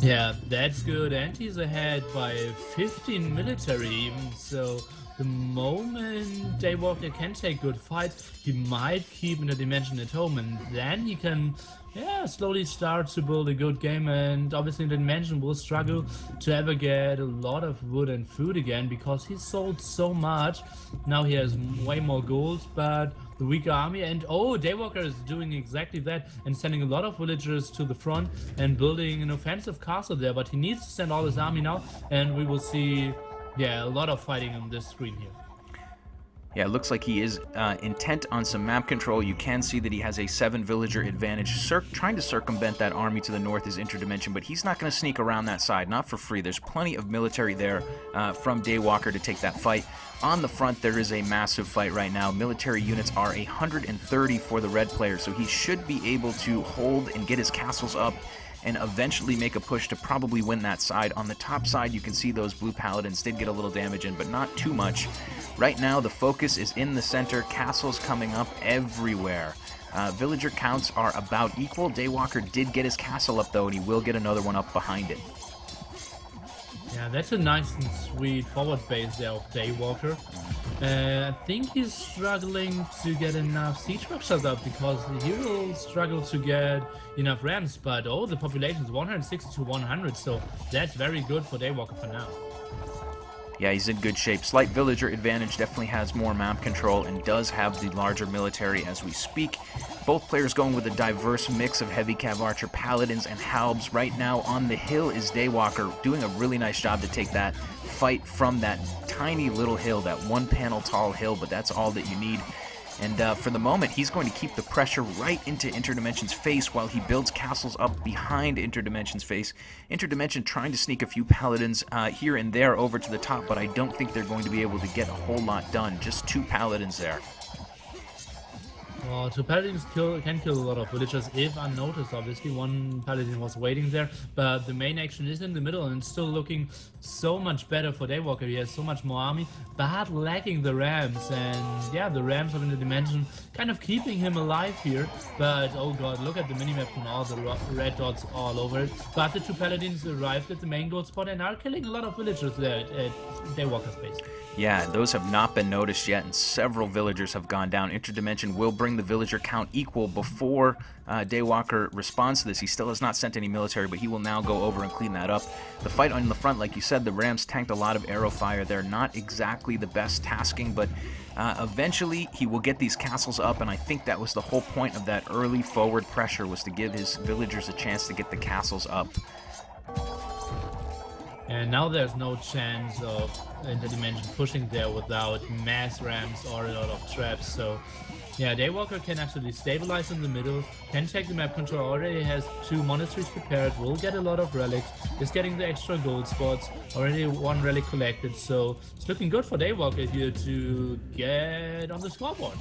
Yeah, that's good, and he's ahead by 15 military even, so the moment Daywalker can take good fights, he might keep Interdimension at home, and then he can, yeah, slowly start to build a good game, and obviously Interdimension will struggle to ever get a lot of wood and food again, because he sold so much. Now he has way more gold, but the weaker army, and oh, Daywalker is doing exactly that and sending a lot of villagers to the front and building an offensive castle there, but he needs to send all his army now, and we will see, yeah, a lot of fighting on this screen here. Yeah, it looks like he is intent on some map control. You can see that he has a 7 villager advantage. Trying to circumvent that army to the north is Interdimension, but he's not going to sneak around that side, not for free. There's plenty of military there from Daywalker to take that fight. On the front, there is a massive fight right now. Military units are 130 for the red player, so he should be able to hold and get his castles up and eventually make a push to probably win that side. On the top side, you can see those blue paladins did get a little damage in, but not too much. Right now, the focus is in the center. Castles coming up everywhere. Villager counts are about equal. Daywalker did get his castle up, though, and he will get another one up behind it. Yeah, that's a nice and sweet forward base there of Daywalker. I think he's struggling to get enough siege structures up, because he will struggle to get enough rams, but oh, the population is 160 to 100, so that's very good for Daywalker for now. Yeah, he's in good shape. Slight villager advantage, definitely has more map control and does have the larger military as we speak. Both players going with a diverse mix of heavy cav archer, paladins, and halbs. Right now on the hill is Daywalker, doing a really nice job to take that fight from that tiny little hill, that one panel tall hill, but that's all that you need. And for the moment, he's going to keep the pressure right into Interdimension's face while he builds castles up behind Interdimension's face. Interdimension trying to sneak a few paladins here and there over to the top, but I don't think they're going to be able to get a whole lot done. Just 2 paladins there. Well, 2 paladins can kill a lot of villagers if unnoticed, obviously. 1 paladin was waiting there, but the main action is in the middle, and it's still looking so much better for Daywalker. He has so much more army, but lacking the rams, and yeah, the rams of Interdimension kind of keeping him alive here, but oh god, look at the minimap and all the red dots all over it. But the 2 paladins arrived at the main gold spot and are killing a lot of villagers there at Daywalker's base. Yeah, those have not been noticed yet, and several villagers have gone down. Interdimension will bring the villager count equal before Daywalker responds to this. He still has not sent any military, but he will now go over and clean that up. The fight on the front, like you said, the Rams tanked a lot of arrow fire. They're not exactly the best tasking, but eventually he will get these castles up, and I think that was the whole point of that early forward pressure, was to give his villagers a chance to get the castles up. And now there's no chance of Interdimension pushing there without mass rams or a lot of traps. So yeah, Daywalker can absolutely stabilize in the middle, can take the map control, already has 2 monasteries prepared, will get a lot of relics, is getting the extra gold spots, already 1 relic collected, so it's looking good for Daywalker here to get on the scoreboard.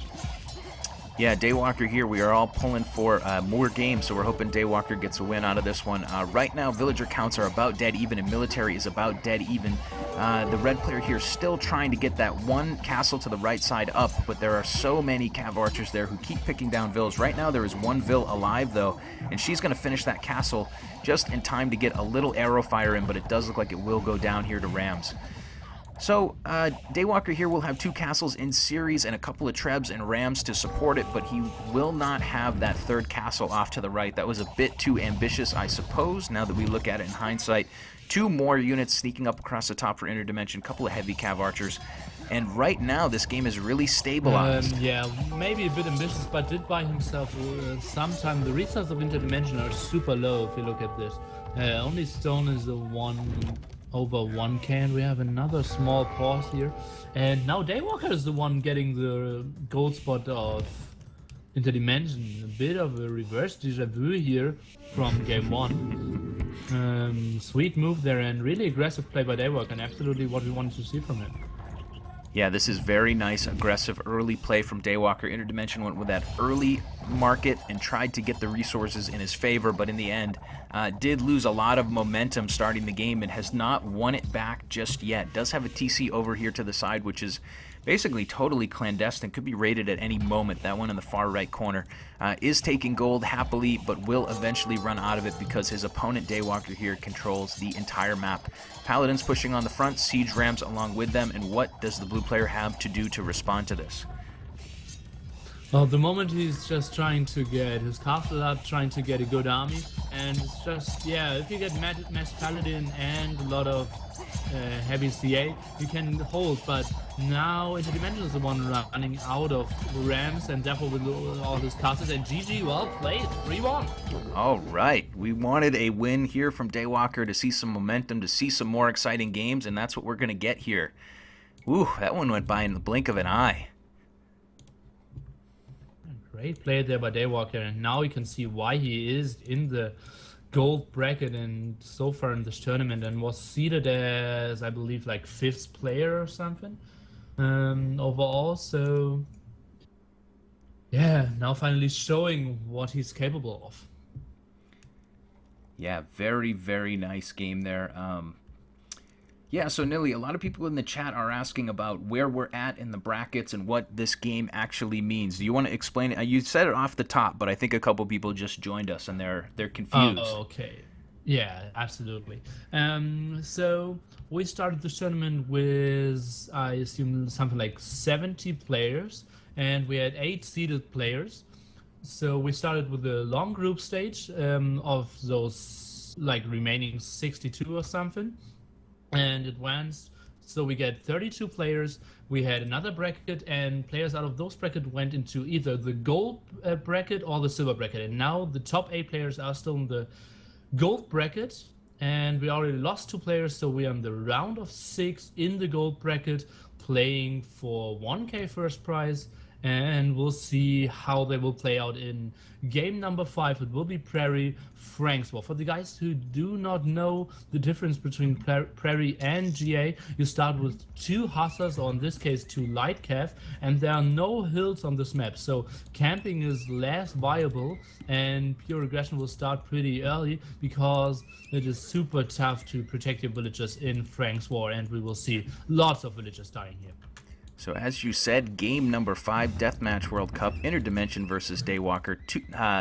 Yeah, Daywalker here, we are all pulling for more games, so we're hoping Daywalker gets a win out of this one. Right now, villager counts are about dead even, and military is about dead even. The red player here is still trying to get that 1 castle to the right side up, but there are so many cav archers there who keep picking down vills. Right now, there is 1 vill alive, though, and she's going to finish that castle just in time to get a little arrow fire in, but it does look like it will go down here to Rams. So, Daywalker here will have 2 castles in series and a couple of trebs and rams to support it, but he will not have that 3rd castle off to the right. That was a bit too ambitious, I suppose, now that we look at it in hindsight. 2 more units sneaking up across the top for Interdimension, a couple of heavy cav archers. And right now, this game is really stabilized. Yeah, maybe a bit ambitious, but did buy himself some time. The resources of Interdimension are super low if you look at this. Only stone is a 1 over 1k, and we have another small pause here. And now Daywalker is the one getting the gold spot of Interdimension. A bit of a reverse deja vu here from game 1. Sweet move there and really aggressive play by Daywalker, and absolutely what we wanted to see from him. Yeah, this is very nice, aggressive early play from Daywalker. Interdimension went with that early market and tried to get the resources in his favor, but in the end did lose a lot of momentum starting the game and has not won it back just yet. Does have a TC over here to the side, which is basically totally clandestine, could be raided at any moment. That one in the far right corner is taking gold happily, but will eventually run out of it because his opponent Daywalker here controls the entire map. Paladins pushing on the front, siege rams along with them, and what does the blue player have to do to respond to this? Well, the moment he's just trying to get his castle up, trying to get a good army, and it's just, yeah, if you get mass paladin and a lot of heavy CA, you can hold, but now Interdimension is the one running out of rams, and therefore with all his castles, and GG, well played, 3-1. All right, we wanted a win here from Daywalker to see some momentum, to see some more exciting games, and that's what we're going to get here. Ooh, that one went by in the blink of an eye. Great play there by Daywalker, and now you can see why he is in the gold bracket and so far in this tournament, and was seeded as, I believe, like 5th player or something overall. So yeah, now finally showing what he's capable of. Yeah, very, very nice game there. Yeah, so Nilly, a lot of people in the chat are asking about where we're at in the brackets and what this game actually means. Do you want to explain it? You said it off the top, but I think a couple people just joined us and they're confused. Oh, okay. Yeah, absolutely. So we started the tournament with, I assume, something like 70 players, and we had 8 seeded players. So we started with the long group stage of those like remaining 62 or something. And it went, so we get 32 players. We had another bracket, and players out of those brackets went into either the gold bracket or the silver bracket. And now the top 8 players are still in the gold bracket, and we already lost 2 players, so we are in the round of 6 in the gold bracket, playing for 1k first prize. And we'll see how they will play out in game number 5. It will be Prairie Franks War. For the guys who do not know the difference between Prairie and GA, you start with 2 hussars, or in this case 2 light cav, and there are no hills on this map. So camping is less viable, and pure aggression will start pretty early because it is super tough to protect your villagers in Franks War, and we will see lots of villagers dying here. So as you said, game number 5, Deathmatch World Cup, Interdimension versus Daywalker.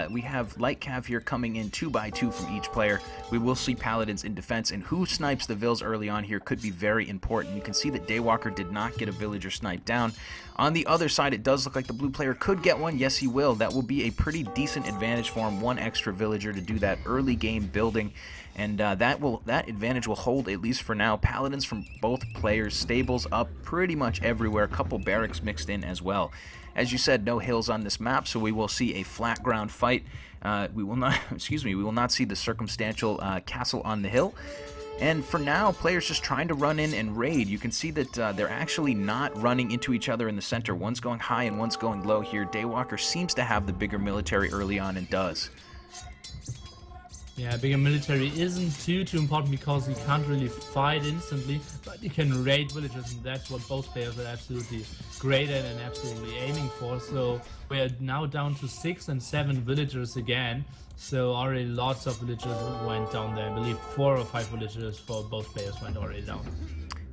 We have Light Cav here coming in 2x2 from each player. We will see Paladins in defense, and who snipes the vills early on here could be very important. You can see that Daywalker did not get a villager sniped down. On the other side, it does look like the blue player could get one. Yes, he will. That will be a pretty decent advantage for him. 1 extra villager to do that early game building. And that advantage will hold, at least for now. Paladins from both players, stables up pretty much everywhere. A couple barracks mixed in as well. As you said, no hills on this map, so we will see a flat ground fight. We will not, we will not see the circumstantial castle on the hill. And for now, players just trying to run in and raid. You can see that they're actually not running into each other in the center. One's going high and one's going low here. Daywalker seems to have the bigger military early on and does. Yeah, bigger military isn't too important because he can't really fight instantly, but he can raid villages, and that's what both players are absolutely great at and absolutely aiming for. So we are now down to 6 and 7 villagers again. So already lots of villagers went down there. I believe 4 or 5 villagers for both players went already down.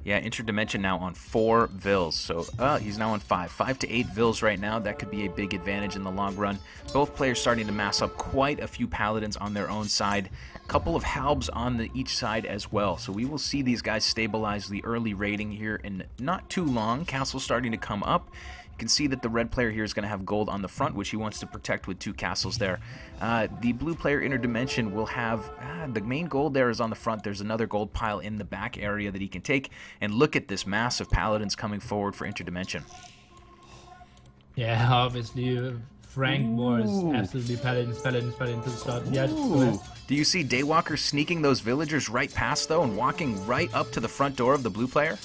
Yeah, Interdimension now on 4 vills, so he's now on 5. 5 to 8 vills right now. That could be a big advantage in the long run. Both players starting to mass up quite a few paladins on their own side. A couple of halbs on each side as well. So we will see these guys stabilize the early raiding here in not too long. Castle's starting to come up. You can see that the red player here is going to have gold on the front, which he wants to protect with 2 castles there. The blue player, Interdimension, will have the main gold there is on the front. There's another gold pile in the back area that he can take. And look at this mass of paladins coming forward for Interdimension. Yeah, obviously, Frank was absolutely paladins to the start. Yeah, do you see Daywalker sneaking those villagers right past, though, and walking right up to the front door of the blue player?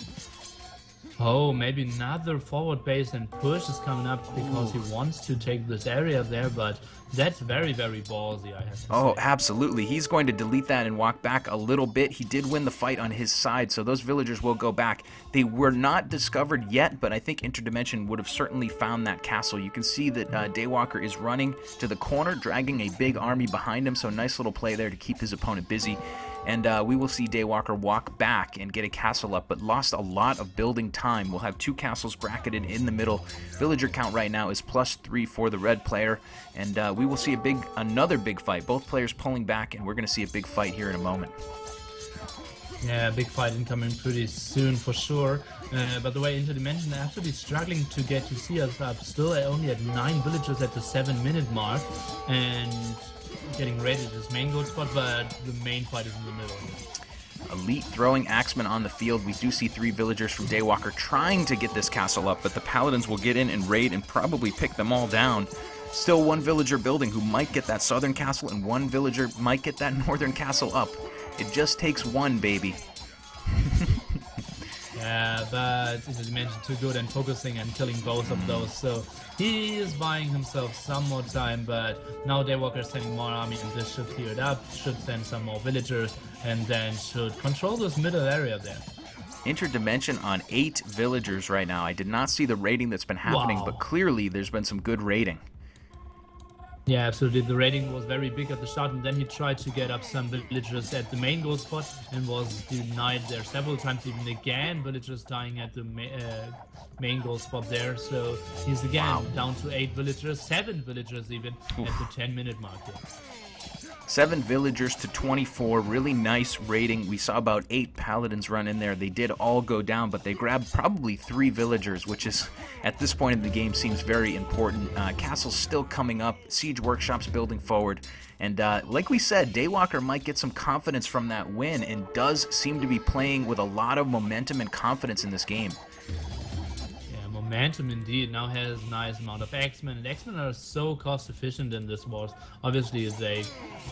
Oh, maybe another forward base and push is coming up because he wants to take this area there, but that's very, very ballsy, I have to say. Oh, absolutely. He's going to delete that and walk back a little bit. He did win the fight on his side, so those villagers will go back. They were not discovered yet, but I think Interdimension would have certainly found that castle. You can see that Daywalker is running to the corner, dragging a big army behind him, so nice little play there to keep his opponent busy. And we will see Daywalker walk back and get a castle up, but lost a lot of building time. We'll have 2 castles bracketed in the middle. Villager count right now is +3 for the red player, and we will see another big fight. Both players pulling back, and we're going to see a big fight here in a moment. Yeah, big fight incoming pretty soon for sure. But the way Interdimension absolutely struggling to get to see us up, still only at 9 villagers at the 7-minute mark, and getting ready to this main gold spot, but the main fight is in the middle. Elite throwing axemen on the field. We do see 3 villagers from Daywalker trying to get this castle up, but the paladins will get in and raid and probably pick them all down. Still 1 villager building who might get that southern castle, and 1 villager might get that northern castle up. It just takes 1, baby. Yeah, but Interdimension too good and focusing and killing both of those, so he is buying himself some more time, but now Daywalker is sending more army, and this should clear it up, should send some more villagers, and then should control this middle area there. Interdimension on 8 villagers right now. I did not see the raiding that's been happening, but clearly there's been some good raiding. Yeah, absolutely. The raiding was very big at the start, and then he tried to get up some villagers at the main goal spot and was denied there several times, even again villagers dying at the main goal spot there. So he's again down to 8 villagers, 7 villagers even at the 10-minute mark there. 7 villagers to 24, really nice raiding. We saw about 8 paladins run in there. They did all go down, but they grabbed probably 3 villagers, which is, at this point in the game, seems very important. Castle's still coming up, siege workshops building forward, and like we said, Daywalker might get some confidence from that win, and does seem to be playing with a lot of momentum and confidence in this game. Momentum indeed, now has a nice amount of X-Men, and X-Men are so cost efficient in this wars. Obviously they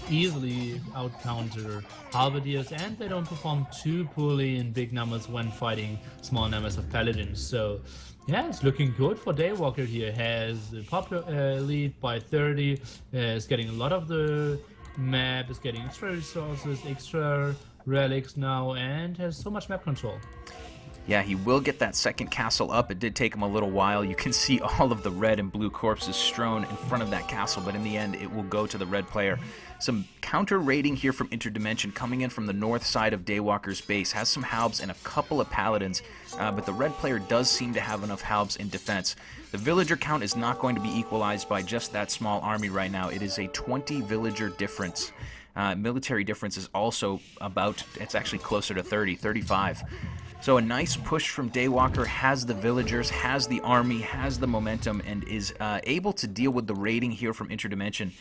easily out-counter halberdiers, and they don't perform too poorly in big numbers when fighting small numbers of paladins. So yeah, it's looking good for Daywalker here. Has a popular lead by 30, is getting a lot of the map, is getting extra resources, extra relics now, and has so much map control. Yeah, he will get that second castle up. It did take him a little while. You can see all of the red and blue corpses strewn in front of that castle, but in the end, it will go to the red player. Some counter raiding here from Interdimension coming in from the north side of Daywalker's base. Has some halbs and a couple of paladins, but the red player does seem to have enough halbs in defense. The villager count is not going to be equalized by just that small army right now. It is a 20 villager difference. Military difference is also about, it's actually closer to 30, 35. So a nice push from Daywalker, has the villagers, has the army, has the momentum, and is able to deal with the raiding here from Interdimension.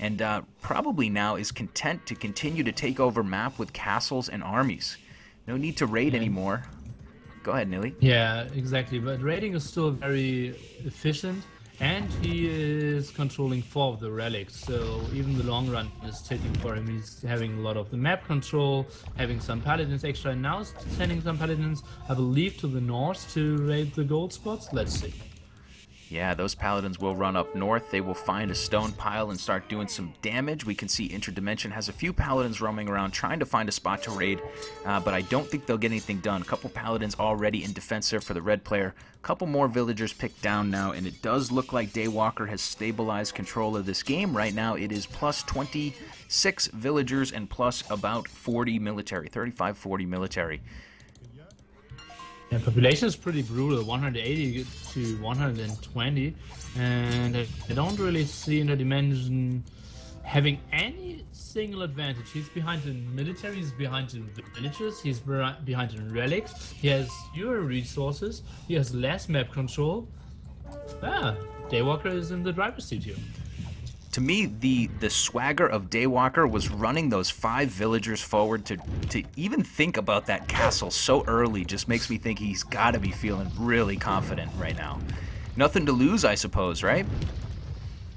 And probably now is content to continue to take over map with castles and armies. No need to raid anymore. Go ahead, Nilly. Yeah, exactly. But raiding is still very efficient, and he is controlling 4 of the relics, so even the long run is taking for him. He's having a lot of the map control, having some paladins extra, and now sending some paladins, I believe, to the north to raid the gold spots. Let's see. Yeah, those paladins will run up north. They will find a stone pile and start doing some damage. We can see Interdimension has a few paladins roaming around trying to find a spot to raid, but I don't think they'll get anything done. A couple paladins already in defense there for the red player. A couple more villagers picked down now, and it does look like Daywalker has stabilized control of this game. Right now it is plus 26 villagers and plus about 40 military, 35-40 military. Yeah, population is pretty brutal, 180 to 120, and I don't really see Interdimension having any single advantage. He's behind in military, he's behind in villages, he's behind in relics, he has fewer resources, he has less map control. Daywalker is in the driver's seat here. To me, the swagger of Daywalker was running those 5 villagers forward to even think about that castle so early just makes me think he's got to be feeling really confident right now. Nothing to lose, I suppose, right?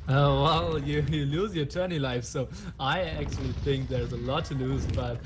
Well, you lose your tourney life, so I actually think there's a lot to lose, but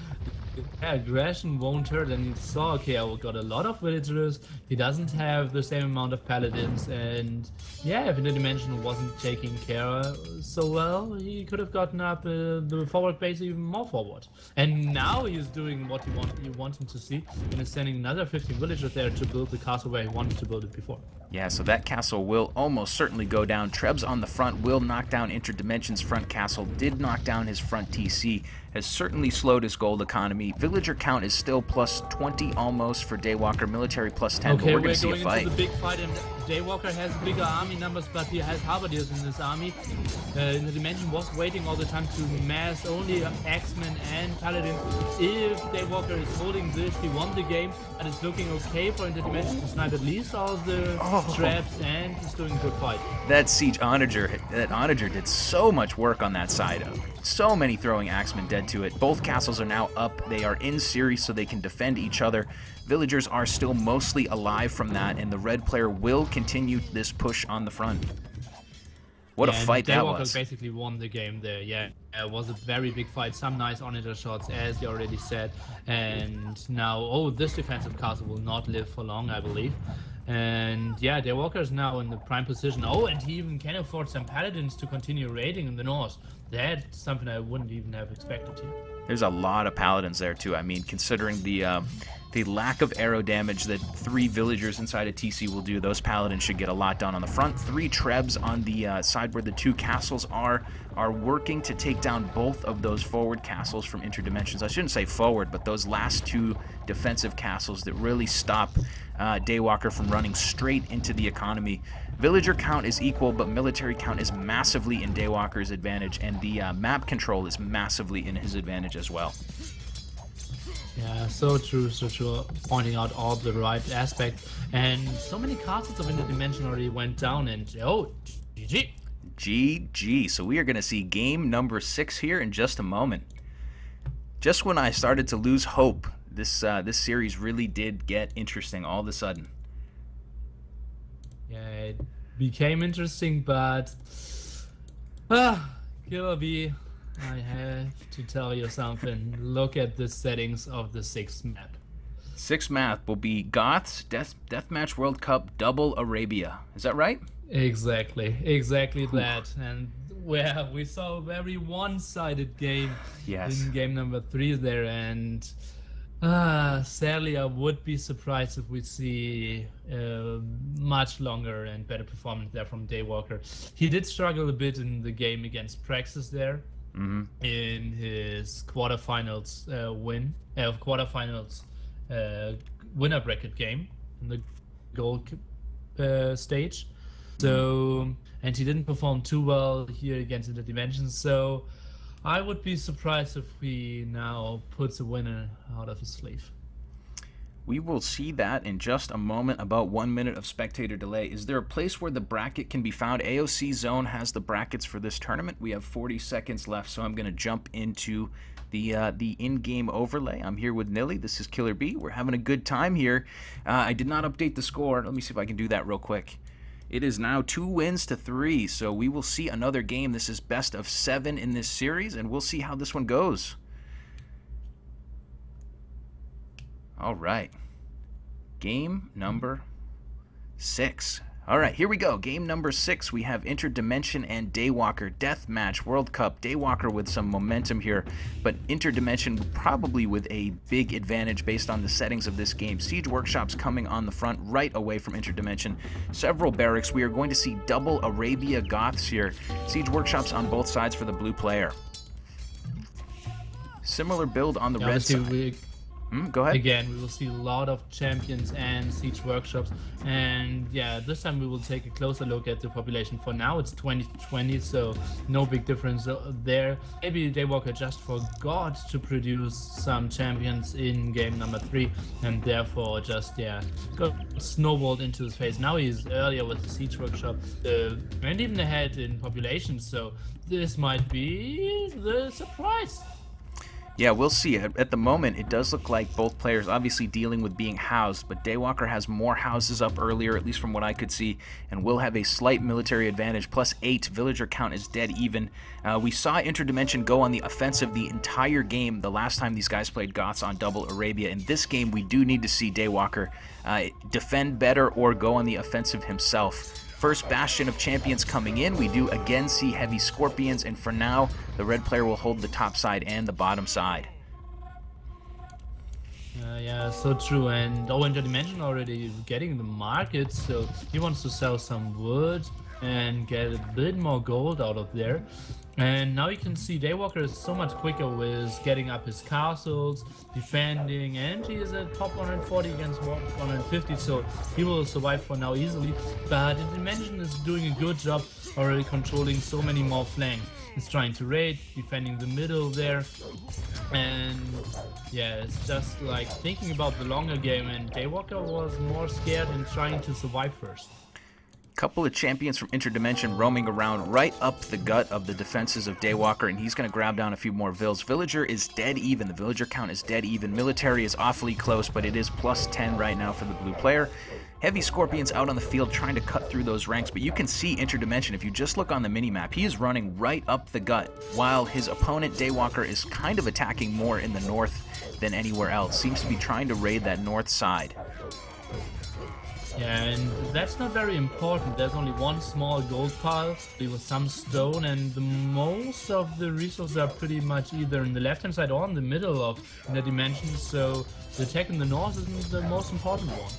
yeah, aggression won't hurt, and he saw, okay, I got a lot of villagers, he doesn't have the same amount of paladins, and yeah, if Interdimension wasn't taking care so well, he could have gotten up the forward base even more forward. And now he's doing what you want him to see, and is sending another 15 villagers there to build the castle where he wanted to build it before. Yeah, so that castle will almost certainly go down. Trebs on the front will knock down Interdimension's front castle, did knock down his front TC, has certainly slowed his gold economy. Villager count is still plus 20 almost for Daywalker, military plus 10, but we're going to see a fight. Into the big fight, and Daywalker has bigger army numbers, but he has halberdiers in his army. Interdimension was waiting all the time to mass only Axemen and Paladins. If Daywalker is holding this, he won the game, and it's looking okay for Interdimension to snipe at least all the traps, and he's doing a good fight. That Siege Onager did so much work on that side. So many throwing Axemen dead to it. Both castles are now up. They are in series so they can defend each other. Villagers are still mostly alive from that, and the red player will continue this push on the front. What a fight that was. Daywalker basically won the game there, yeah. It was a very big fight, some nice on-hitter shots, as you already said. And now, this defensive castle will not live for long, I believe. And yeah, Daywalker is now in the prime position. And he even can afford some paladins to continue raiding in the north. That's something I wouldn't even have expected here. There's a lot of paladins there too. I mean, considering the lack of arrow damage that 3 villagers inside a TC will do, those paladins should get a lot done on the front. 3 trebs on the side where the 2 castles are working to take down both of those forward castles from Interdimensions. I shouldn't say forward, but those last 2 defensive castles that really stop Daywalker from running straight into the economy. Villager count is equal, but military count is massively in Daywalker's advantage, and the map control is massively in his advantage as well. Yeah, so true, pointing out all the right aspects. And so many castles of Interdimension already went down, and GG. GG. So we are going to see game number 6 here in just a moment. Just when I started to lose hope, this series really did get interesting all of a sudden. Yeah, it became interesting, but Killer B, I have to tell you something. Look at the settings of the 6th map. 6th map will be Goths, Deathmatch World Cup, Double Arabia. Is that right? Exactly that. And where we saw a very one-sided game in game number 3 there, and sadly I would be surprised if we see much longer and better performance there from Daywalker. He did struggle a bit in the game against Praxis there. In his quarterfinals winner bracket game in the gold stage. So, and he didn't perform too well here against Interdimension. So, I would be surprised if he now puts a winner out of his sleeve. We will see that in just a moment. About 1 minute of spectator delay. Is there a place where the bracket can be found? AOC Zone has the brackets for this tournament. We have 40 seconds left, so I'm going to jump into the in-game overlay. I'm here with Nilly. This is Killer B. We're having a good time here. I did not update the score. Let me see if I can do that real quick. It is now 2 wins to 3, so we will see another game. This is best of 7 in this series, and we'll see how this one goes. All right. Game number 6. All right, here we go. Game number 6. We have Interdimension and Daywalker Deathmatch World Cup. Daywalker with some momentum here, but Interdimension probably with a big advantage based on the settings of this game. Siege Workshops coming on the front right away from Interdimension. Several barracks. We are going to see double Arabia Goths here. Siege Workshops on both sides for the blue player. Similar build on the red side. Go ahead. Again, we will see a lot of champions and siege workshops, and yeah, this time we will take a closer look at the population. For now it's 20-20, so no big difference there. Maybe Daywalker just forgot to produce some champions in game number 3, and therefore just got snowballed into his face. Now he's earlier with the siege workshop and even ahead in population, so this might be the surprise. Yeah, we'll see. At the moment, it does look like both players obviously dealing with being housed, but Daywalker has more houses up earlier, at least from what I could see, and will have a slight military advantage. +8, villager count is dead even. We saw Interdimension go on the offensive the entire game the last time these guys played Goths on Double Arabia. In this game, we do need to see Daywalker defend better or go on the offensive himself. First bastion of champions coming in. We do again see heavy scorpions, and for now, the red player will hold the top side and the bottom side. Yeah, so true. And Interdimension already getting the market, so he wants to sell some wood and get a bit more gold out of there. And now you can see Daywalker is so much quicker with getting up his castles, defending, and he is at top 140 against 150, so he will survive for now easily. But Interdimension is doing a good job already controlling so many more flanks. He's trying to raid, defending the middle there, and yeah, it's just like thinking about the longer game, and Daywalker was more scared and trying to survive first. Couple of champions from Interdimension roaming around right up the gut of the defenses of Daywalker, and he's going to grab down a few more vills. Villager is dead even. The villager count is dead even. Military is awfully close, but it is +10 right now for the blue player. Heavy scorpions out on the field trying to cut through those ranks, but you can see Interdimension. If you just look on the minimap, he is running right up the gut, while his opponent Daywalker is kind of attacking more in the north than anywhere else. Seems to be trying to raid that north side. Yeah, and that's not very important. There's only one small gold pile with some stone, and the most of the resources are pretty much either in the left-hand side or in the middle of the dimensions, so the attack in the north isn't the most important one.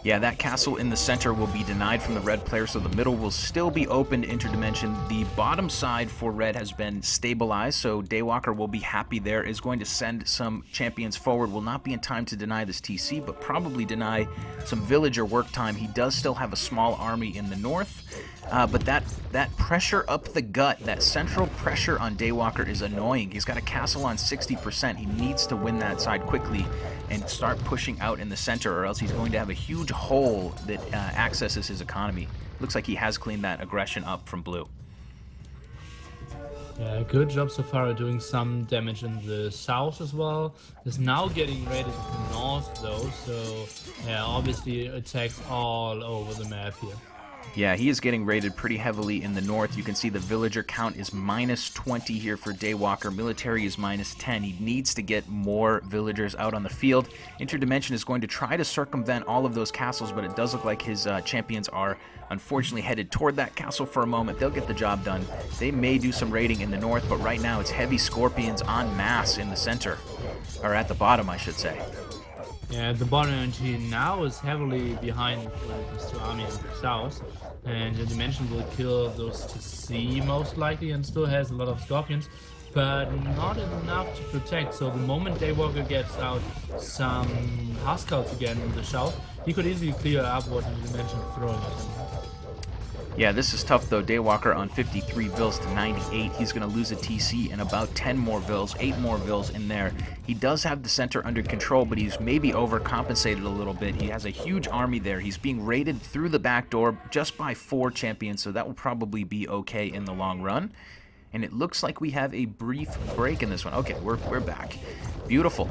Yeah, that castle in the center will be denied from the red player, so the middle will still be open to Interdimension. The bottom side for red has been stabilized, so Daywalker will be happy there. Is going to send some champions forward. Will not be in time to deny this TC, but probably deny some villager work time. He does still have a small army in the north, but that pressure up the gut, that central pressure on Daywalker is annoying. He's got a castle on 60%. He needs to win that side quickly and start pushing out in the center, or else he's going to have a huge hole that accesses his economy. Looks like he has cleaned that aggression up from blue. Yeah, good job so far doing some damage in the south as well. Is now getting raided in the north though, so yeah, obviously attacks all over the map here. Yeah, he is getting raided pretty heavily in the north. You can see the villager count is -20 here for Daywalker. Military is -10. He needs to get more villagers out on the field. Interdimension is going to try to circumvent all of those castles, but it does look like his champions are unfortunately headed toward that castle for a moment. They'll get the job done. They may do some raiding in the north, but right now it's heavy scorpions en masse in the center. Or at the bottom, I should say. Yeah, the bottom team now is heavily behind the army in the south, and the dimension will kill those to sea most likely, and still has a lot of scorpions, but not enough to protect. So the moment Daywalker gets out some Huskarls again in the south, he could easily clear up what the dimension is throwing at him. Yeah, this is tough though. Daywalker on 53 vills to 98. He's going to lose a TC and about 10 more vills, 8 more vills in there. He does have the center under control, but he's maybe overcompensated a little bit. He has a huge army there. He's being raided through the back door just by 4 champions, so that will probably be okay in the long run. And it looks like we have a brief break in this one. Okay, we're back. Beautiful.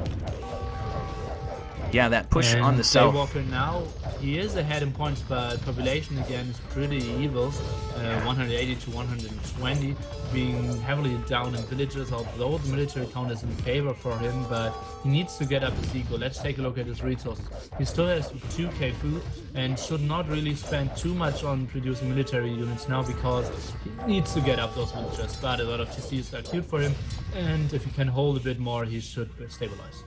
Yeah, that push on the south. Daywalker now, he is ahead in points, but population again is pretty evil. 180 to 120, being heavily down in villages, although the military count is in favor for him, but he needs to get up his eco. Let's take a look at his resources. He still has 2k food and should not really spend too much on producing military units now, because he needs to get up those villagers, but a lot of TCs are cute for him, and if he can hold a bit more, he should stabilize.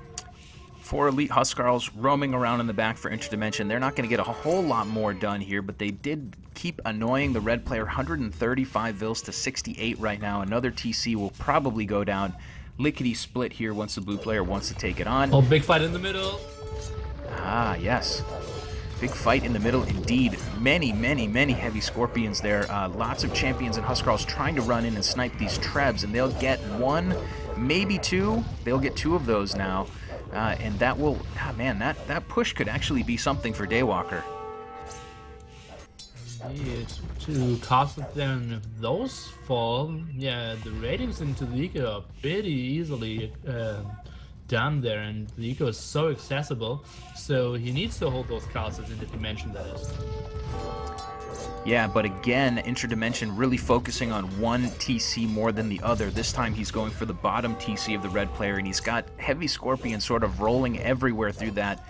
4 elite Huskarls roaming around in the back for Interdimension. They're not going to get a whole lot more done here, but they did keep annoying the red player. 135 vills to 68 right now. Another TC will probably go down. lickety-split here once the blue player wants to take it on. Oh, big fight in the middle. Ah, yes. Big fight in the middle indeed. Many, many, many heavy scorpions there. Lots of champions and Huskarls trying to run in and snipe these Trebs, and they'll get one, maybe two. They'll get two of those now. And that will, man, that push could actually be something for Daywalker. Indeed. To cast it then, if those fall, yeah, the ratings into the eco are pretty easily done there, and the eco is so accessible, so he needs to hold those castles in the dimension, that is. Yeah, but again, Interdimension really focusing on one TC more than the other. This time he's going for the bottom TC of the red player, and he's got Heavy Scorpion sort of rolling everywhere through that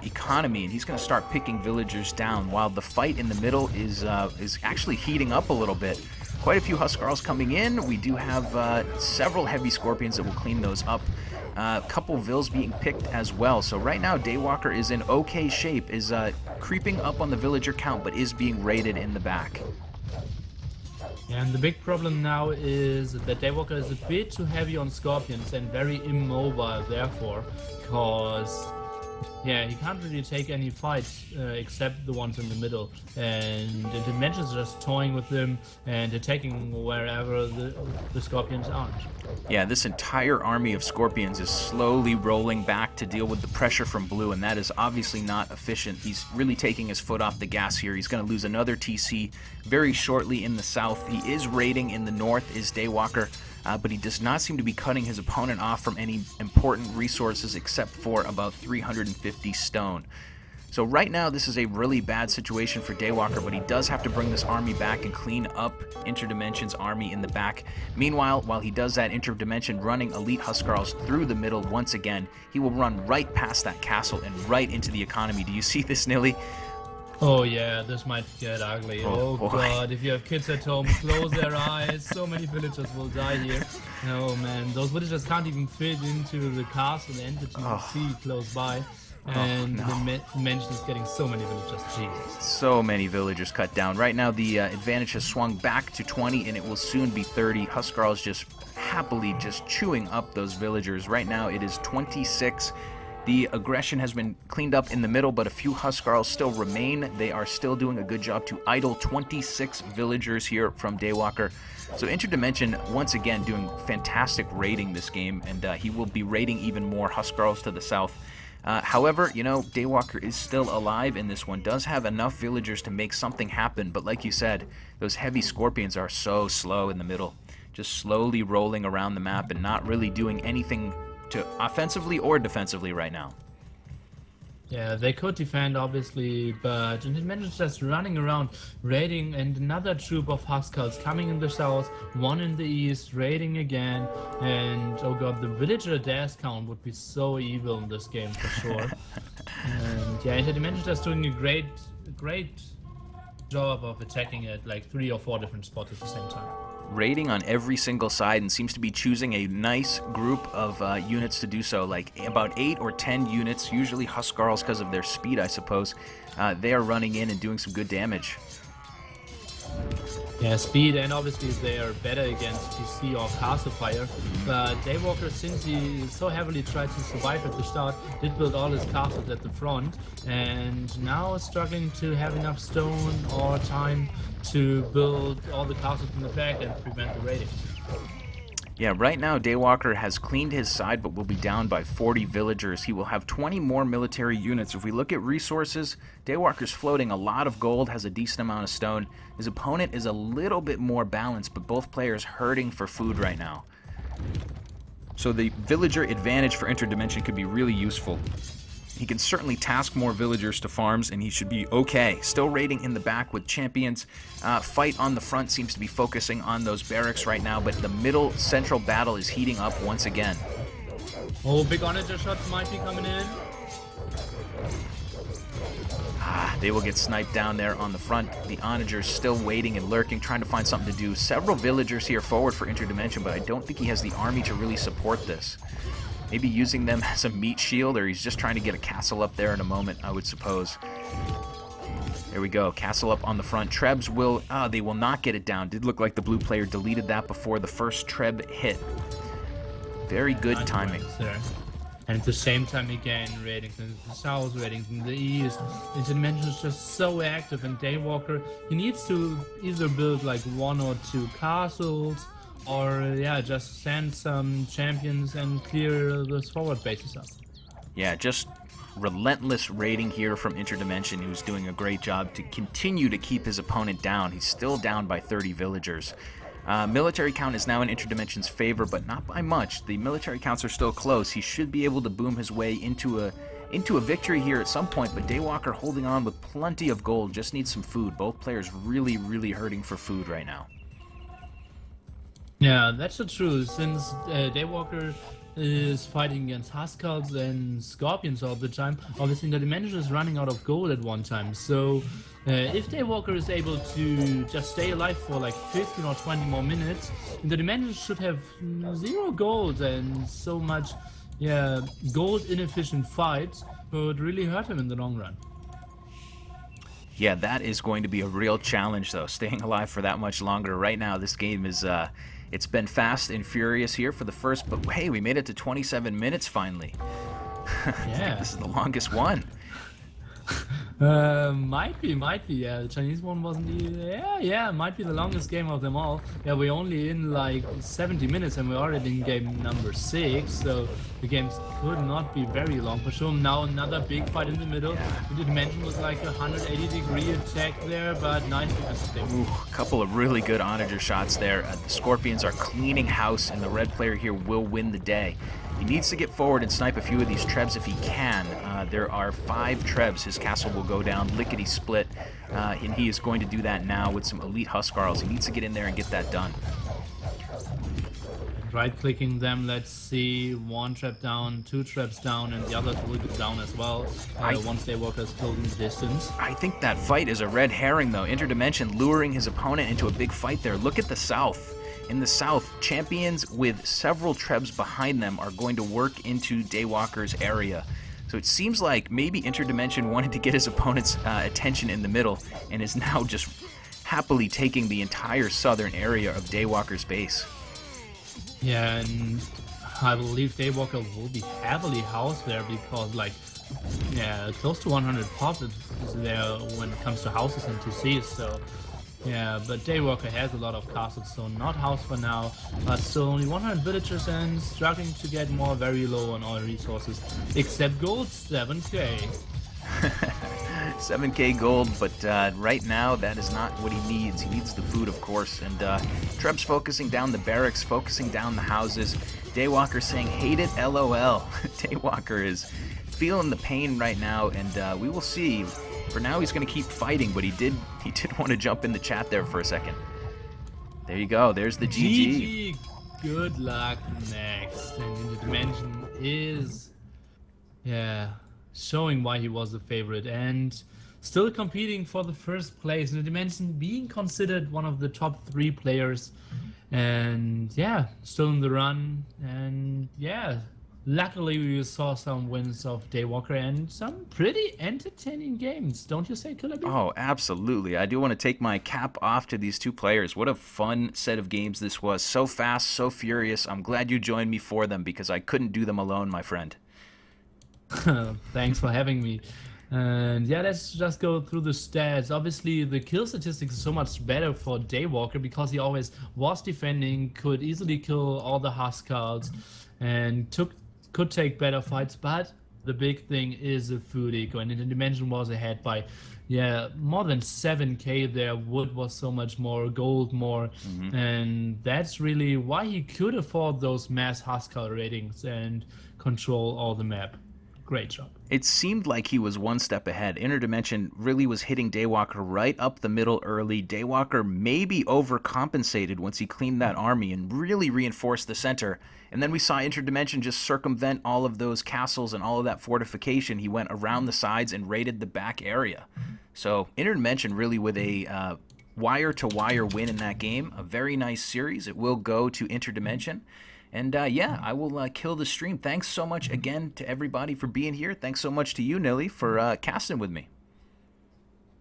economy, and he's going to start picking villagers down while the fight in the middle is actually heating up a little bit. Quite a few Huskarls coming in. We do have several Heavy Scorpions that will clean those up. A couple Vills being picked as well. So right now, Daywalker is in okay shape, is creeping up on the villager count, but is being raided in the back. And the big problem now is that Daywalker is a bit too heavy on Scorpions and very immobile, therefore, because yeah, he can't really take any fights except the ones in the middle, and Interdimension is just toying with them and attacking wherever the Scorpions aren't. Yeah, this entire army of Scorpions is slowly rolling back to deal with the pressure from blue, and that is obviously not efficient. He's really taking his foot off the gas here. He's going to lose another TC very shortly in the south. He is raiding in the north, is Daywalker. But he does not seem to be cutting his opponent off from any important resources except for about 350 stone. So right now this is a really bad situation for Daywalker, but he does have to bring this army back and clean up Interdimension's army in the back. Meanwhile, while he does that, Interdimension running elite Huskarls through the middle once again. He will run right past that castle and right into the economy. Do you see this, Nilly? Oh yeah, this might get ugly. Oh god, if you have kids at home, close their eyes. So many villagers will die here. Oh man, those villagers can't even fit into the castle entity you see close by. And the Dimension is getting so many villagers. Jesus. So many villagers cut down. Right now the advantage has swung back to 20, and it will soon be 30. Huskarls just happily just chewing up those villagers. Right now it is 26. The aggression has been cleaned up in the middle, but a few Huskarls still remain. They are still doing a good job to idle 26 villagers here from Daywalker. So Interdimension, once again, doing fantastic raiding this game, and he will be raiding even more Huskarls to the south. However, you know, Daywalker is still alive in this one, does have enough villagers to make something happen, but like you said, those heavy Scorpions are so slow in the middle, just slowly rolling around the map and not really doing anything to offensively or defensively right now. Yeah, they could defend obviously, but Interdimension's just running around raiding, and another troop of Huskarls coming in the south, one in the east, raiding again, and oh god, the villager death count would be so evil in this game for sure. And yeah, Interdimension's just doing a great job of attacking at like 3 or 4 different spots at the same time. Raiding on every single side, and seems to be choosing a nice group of units to do so, like about 8 or 10 units, usually Huskarls because of their speed, I suppose. They are running in and doing some good damage. Yeah, speed, and obviously they are better against TC or Castle Fire, but Daywalker, since he so heavily tried to survive at the start, did build all his castles at the front, and now is struggling to have enough stone or time to build all the castles in the back and prevent the raiding. Yeah, right now Daywalker has cleaned his side, but will be down by 40 villagers. He will have 20 more military units. If we look at resources, Daywalker's floating a lot of gold, has a decent amount of stone. His opponent is a little bit more balanced, but both players hurting for food right now. So the villager advantage for Interdimension could be really useful. He can certainly task more villagers to farms, and he should be okay. Still raiding in the back with champions. Fight on the front seems to be focusing on those barracks right now, but the middle central battle is heating up once again. Oh, big onager shots might be coming in. They will get sniped down there on the front. The onagers still waiting and lurking, trying to find something to do. Several villagers here forward for Interdimension, but I don't think he has the army to really support this. Maybe using them as a meat shield, or he's just trying to get a castle up there in a moment, I would suppose. There we go, castle up on the front. Trebs will, they will not get it down. Did look like the blue player deleted that before the first Treb hit. Very good Nice timing. points there. And at the same time again, ratings in the south, ratings in the east. Interdimension is just so active, and Daywalker, he needs to either build like 1 or 2 castles, or yeah, just send some champions and clear those forward bases up. Yeah, just relentless raiding here from Interdimension, who's doing a great job to continue to keep his opponent down. He's still down by 30 villagers. Military count is now in Interdimension's favor, but not by much. The military counts are still close. He should be able to boom his way into a victory here at some point, but Daywalker holding on with plenty of gold, just needs some food. Both players really, really hurting for food right now. Yeah, that's the truth. Since Daywalker is fighting against Huskals and Scorpions all the time, obviously the Dimension is running out of gold at one time. So if Daywalker is able to just stay alive for like 15 or 20 more minutes, the Dimension should have 0 gold, and so much gold inefficient fights would really hurt him in the long run. Yeah, that is going to be a real challenge, though, staying alive for that much longer. Right now, this game is, it's been fast and furious here for the first, but hey, we made it to 27 minutes finally. Yeah. This is the longest one. Might be, yeah. The Chinese one wasn't might be the longest game of them all. Yeah, we're only in like 70 minutes and we're already in game number 6, so the games could not be very long for sure. Now another big fight in the middle. The Dimension was like a 180-degree attack there, but nice defensive. Ooh, a couple of really good onager shots there. The Scorpions are cleaning house, and the red player here will win the day. He needs to get forward and snipe a few of these trebs if he can. There are 5 trebs. His castle will go down lickety-split, and he is going to do that now with some elite Huskarls. He needs to get in there and get that done. Right-clicking them, let's see, 1 trap down, 2 traps down, and the others will go down as well once Daywalker is killed in the distance. I think that fight is a red herring, though. Interdimension luring his opponent into a big fight there. Look at the south. In the south, champions with several trebs behind them are going to work into Daywalker's area. So it seems like maybe Interdimension wanted to get his opponent's attention in the middle and is now just happily taking the entire southern area of Daywalker's base. Yeah, and I believe Daywalker will be heavily housed there because, like, yeah, close to 100 pop is there when it comes to houses and TCs, so... Yeah, but Daywalker has a lot of castles, so not housed for now, but still only 100 villagers and struggling to get more very low on all resources, except gold, 7k. 7k gold, but right now that is not what he needs. He needs the food, of course, and Treb's focusing down the barracks, focusing down the houses. Daywalker saying, hate it, LOL. Daywalker is feeling the pain right now, and we will see. For now, he's going to keep fighting, but he did want to jump in the chat there for a second. There you go. There's the GG. Good luck next. And Interdimension is, showing why he was the favorite and still competing for the first place. Interdimension being considered one of the top 3 players, and still in the run. And luckily, we saw some wins of Daywalker and some pretty entertaining games. Don't you say, Killer B? Oh, absolutely. I do want to take my cap off to these 2 players. What a fun set of games this was. So fast, so furious. I'm glad you joined me for them because I couldn't do them alone, my friend. Thanks for having me. And let's just go through the stats. Obviously, the kill statistics is so much better for Daywalker because he always was defending, could easily kill all the Huskals, and could take better fights, but the big thing is the food eco, and Interdimension was ahead by more than 7k there. Wood was so much more, gold more, and that's really why he could afford those mass Huskal ratings and control all the map. Great job. It seemed like he was one step ahead. Interdimension really was hitting Daywalker right up the middle early. Daywalker maybe overcompensated once he cleaned that army and really reinforced the center. And then we saw Interdimension just circumvent all of those castles and all of that fortification. He went around the sides and raided the back area. So Interdimension really with a wire-to-wire win in that game. A very nice series. It will go to Interdimension. And I will kill the stream. Thanks so much again to everybody for being here. Thanks so much to you, Nilly, for casting with me.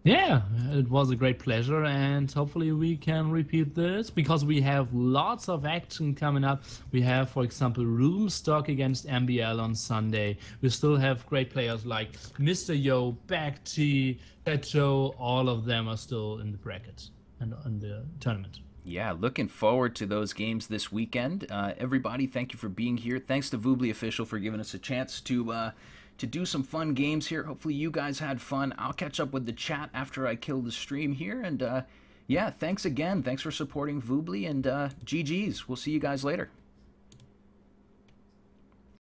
Yeah, it was a great pleasure, and hopefully we can repeat this because we have lots of action coming up. We have, for example, Roomstock against MBL on Sunday. We still have great players like Mr. Yo, Back-T, Petro. All of them are still in the bracket and in the tournament. Yeah, looking forward to those games this weekend. Everybody, thank you for being here. Thanks to Voobly Official for giving us a chance to do some fun games here. Hopefully you guys had fun. I'll catch up with the chat after I kill the stream here. And yeah, thanks again. Thanks for supporting Voobly, and GG's. We'll see you guys later.